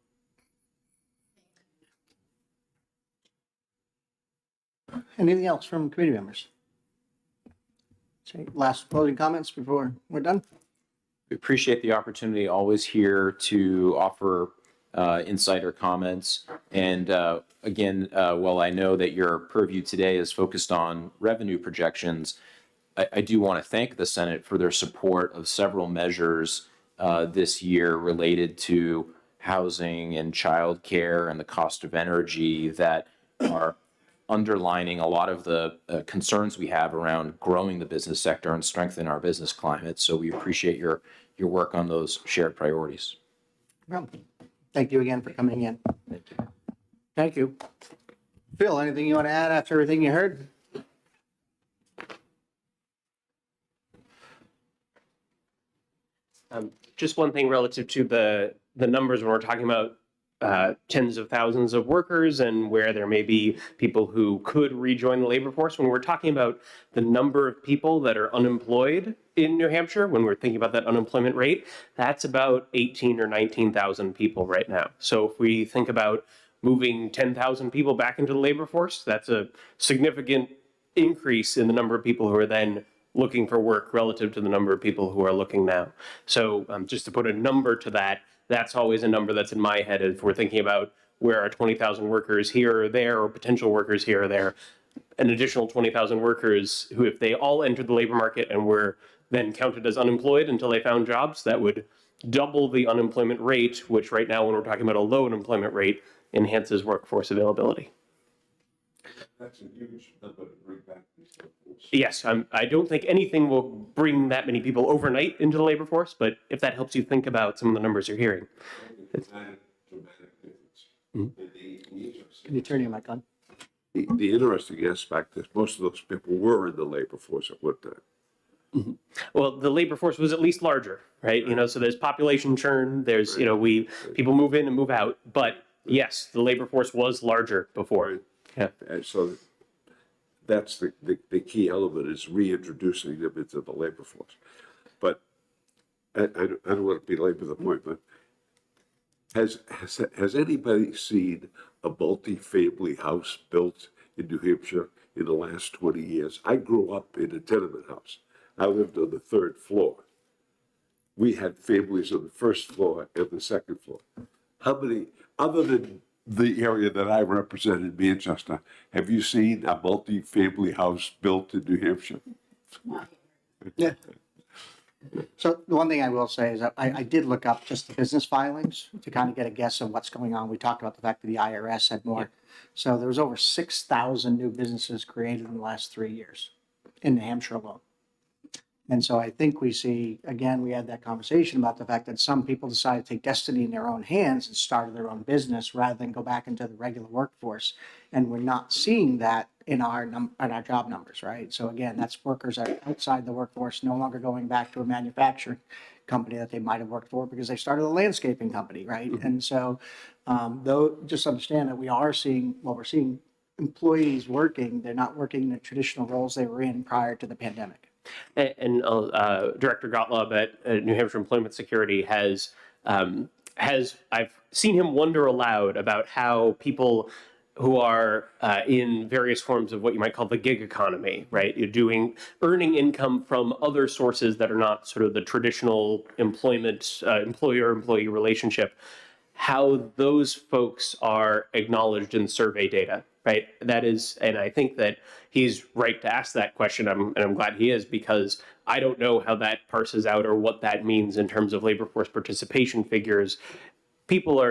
Anything else from committee members? Okay, last closing comments before we're done? We appreciate the opportunity, always here to offer insider comments. And again, while I know that your purview today is focused on revenue projections, I do want to thank the Senate for their support of several measures this year related to housing and childcare and the cost of energy that are underlining a lot of the concerns we have around growing the business sector and strengthening our business climate. So we appreciate your work on those shared priorities. Well, thank you again for coming in. Thank you. Phil, anything you want to add after everything you heard? Just one thing relative to the numbers when we're talking about tens of thousands of workers and where there may be people who could rejoin the labor force. When we're talking about the number of people that are unemployed in New Hampshire, when we're thinking about that unemployment rate, that's about 18 or 19,000 people right now. So if we think about moving 10,000 people back into the labor force, that's a significant increase in the number of people who are then looking for work relative to the number of people who are looking now. So just to put a number to that, that's always a number that's in my head if we're thinking about where are 20,000 workers here or there, or potential workers here or there, an additional 20,000 workers who, if they all entered the labor market and were then counted as unemployed until they found jobs, that would double the unemployment rate, which right now, when we're talking about a low unemployment rate, enhances workforce availability. That's a huge number to bring back. Yes, I don't think anything will bring that many people overnight into the labor force, but if that helps you think about some of the numbers you're hearing. Can you turn your mic on? The interesting aspect is most of those people were in the labor force at one time. Well, the labor force was at least larger, right? You know, so there's population churn, there's, you know, people move in and move out, but yes, the labor force was larger before. Yeah. And so that's the key element, is reintroducing them into the labor force. But I don't want to belabor the point, but has anybody seen a multi-family house built in New Hampshire in the last 20 years? I grew up in a tenement house. I lived on the third floor. We had families on the first floor and the second floor. How many, other than the area that I represent in Manchester, have you seen a multi-family house built in New Hampshire? Yeah. So the one thing I will say is that I did look up just the business filings to kind of get a guess of what's going on. We talked about the fact that the IRS had more. So there was over 6,000 new businesses created in the last 3 years in New Hampshire alone. And so I think we see, again, we had that conversation about the fact that some people decided to take destiny in their own hands and started their own business rather than go back into the regular workforce. And we're not seeing that in our job numbers, right? So again, that's workers that are outside the workforce, no longer going back to a manufacturing company that they might have worked for because they started a landscaping company, right? Mm-hmm. And so, though, just understand that we're seeing employees working, they're not working the traditional roles they were in prior to the pandemic. And Director Gottlob at New Hampshire Employment Security has I've seen him wonder aloud about how people who are in various forms of what you might call the gig economy, right? You're earning income from other sources that are not sort of the traditional employment, employer-employee relationship, how those folks are acknowledged in survey data, right? That is, and I think that he's right to ask that question, and I'm glad he is, because I don't know how that parses out or what that means in terms of labor force participation figures. People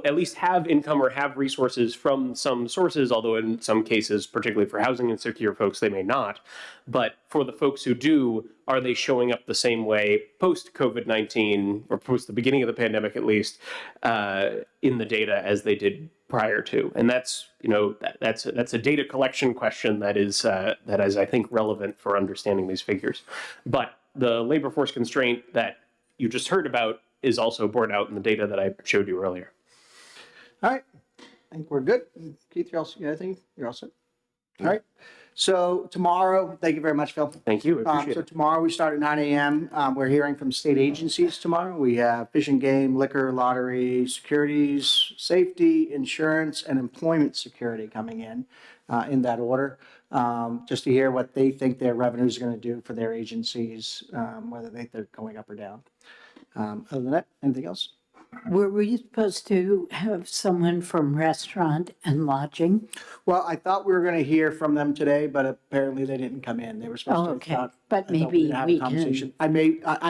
at least have income or have resources from some sources, although in some cases, particularly for housing insecure folks, they may not. But for the folks who do, are they showing up the same way post-COVID-19 or post the beginning of the pandemic, at least, in the data as they did prior to? And that's a data collection question that is I think relevant for understanding these figures. But the labor force constraint that you just heard about is also borne out in the data that I showed you earlier. All right, I think we're good. Keith, you're all set? All right, so tomorrow, thank you very much, Phil. Thank you, I appreciate So it. tomorrow we start at 9 a.m. We're hearing from state agencies tomorrow. We have fish and game, liquor, lottery, securities, safety, insurance, and employment security coming in that order. just to hear what they think their revenues are going to do for their agencies, whether they're going up or down. Other than that, anything else? Were we supposed to have someone from restaurant and lodging? Well, I thought we were going to hear from them today, but apparently they didn't come in. They were supposed Oh, to. okay. I But thought maybe we'd have a we can- conversation. I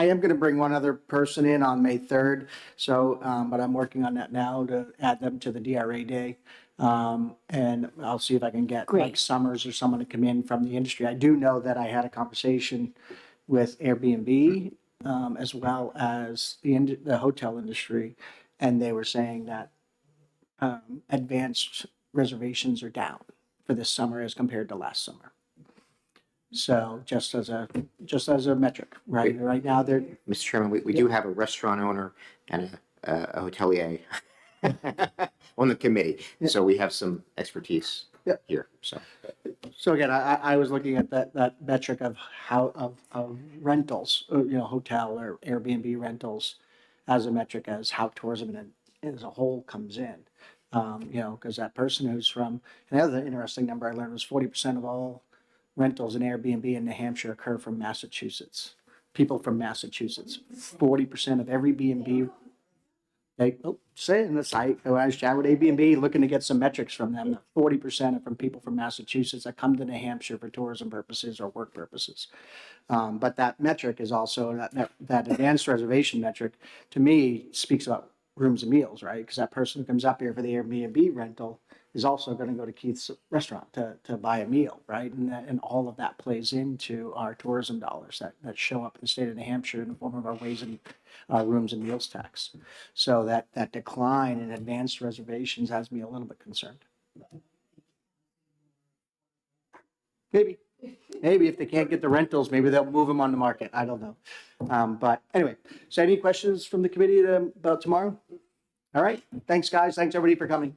am going to bring one other person in on May 3rd. So, but I'm working on that now to add them to the DRA day. And I'll see if I can get Great. Mike Summers or someone to come in from the industry. I do know that I had a conversation with Airbnb, as well as the hotel industry. And they were saying that, advanced reservations are down for this summer as compared to last summer. So just as a metric, right? Right now, they're, Mr. Chairman, we do have a restaurant owner and a hotelier on the committee, so we have some expertise Yeah. here, so. so again, I was looking at that metric of of rentals, hotel or Airbnb rentals as a metric as how tourism as a whole comes in. Because that person who's from, another interesting number I learned was 40% of all rentals in Airbnb in New Hampshire occur from Massachusetts. People from Massachusetts. 40% of every B&B. Say in the site, I was chatting with Airbnb, looking to get some metrics from them. 40% are from people from Massachusetts that come to New Hampshire for tourism purposes or work purposes. But that metric is also, that advanced reservation metric, to me, speaks about rooms and meals, right? Because that person who comes up here for the Airbnb rental is also going to go to Keith's restaurant to buy a meal, right? And all of that plays into our tourism dollars that show up in the state of New Hampshire in the form of our ways and rooms and meals tax. So that decline in advanced reservations has me a little bit concerned. Maybe if they can't get the rentals, maybe they'll move them on the market. I don't know. But anyway, so any questions from the committee about tomorrow? All right. Thanks, guys. Thanks, everybody, for coming.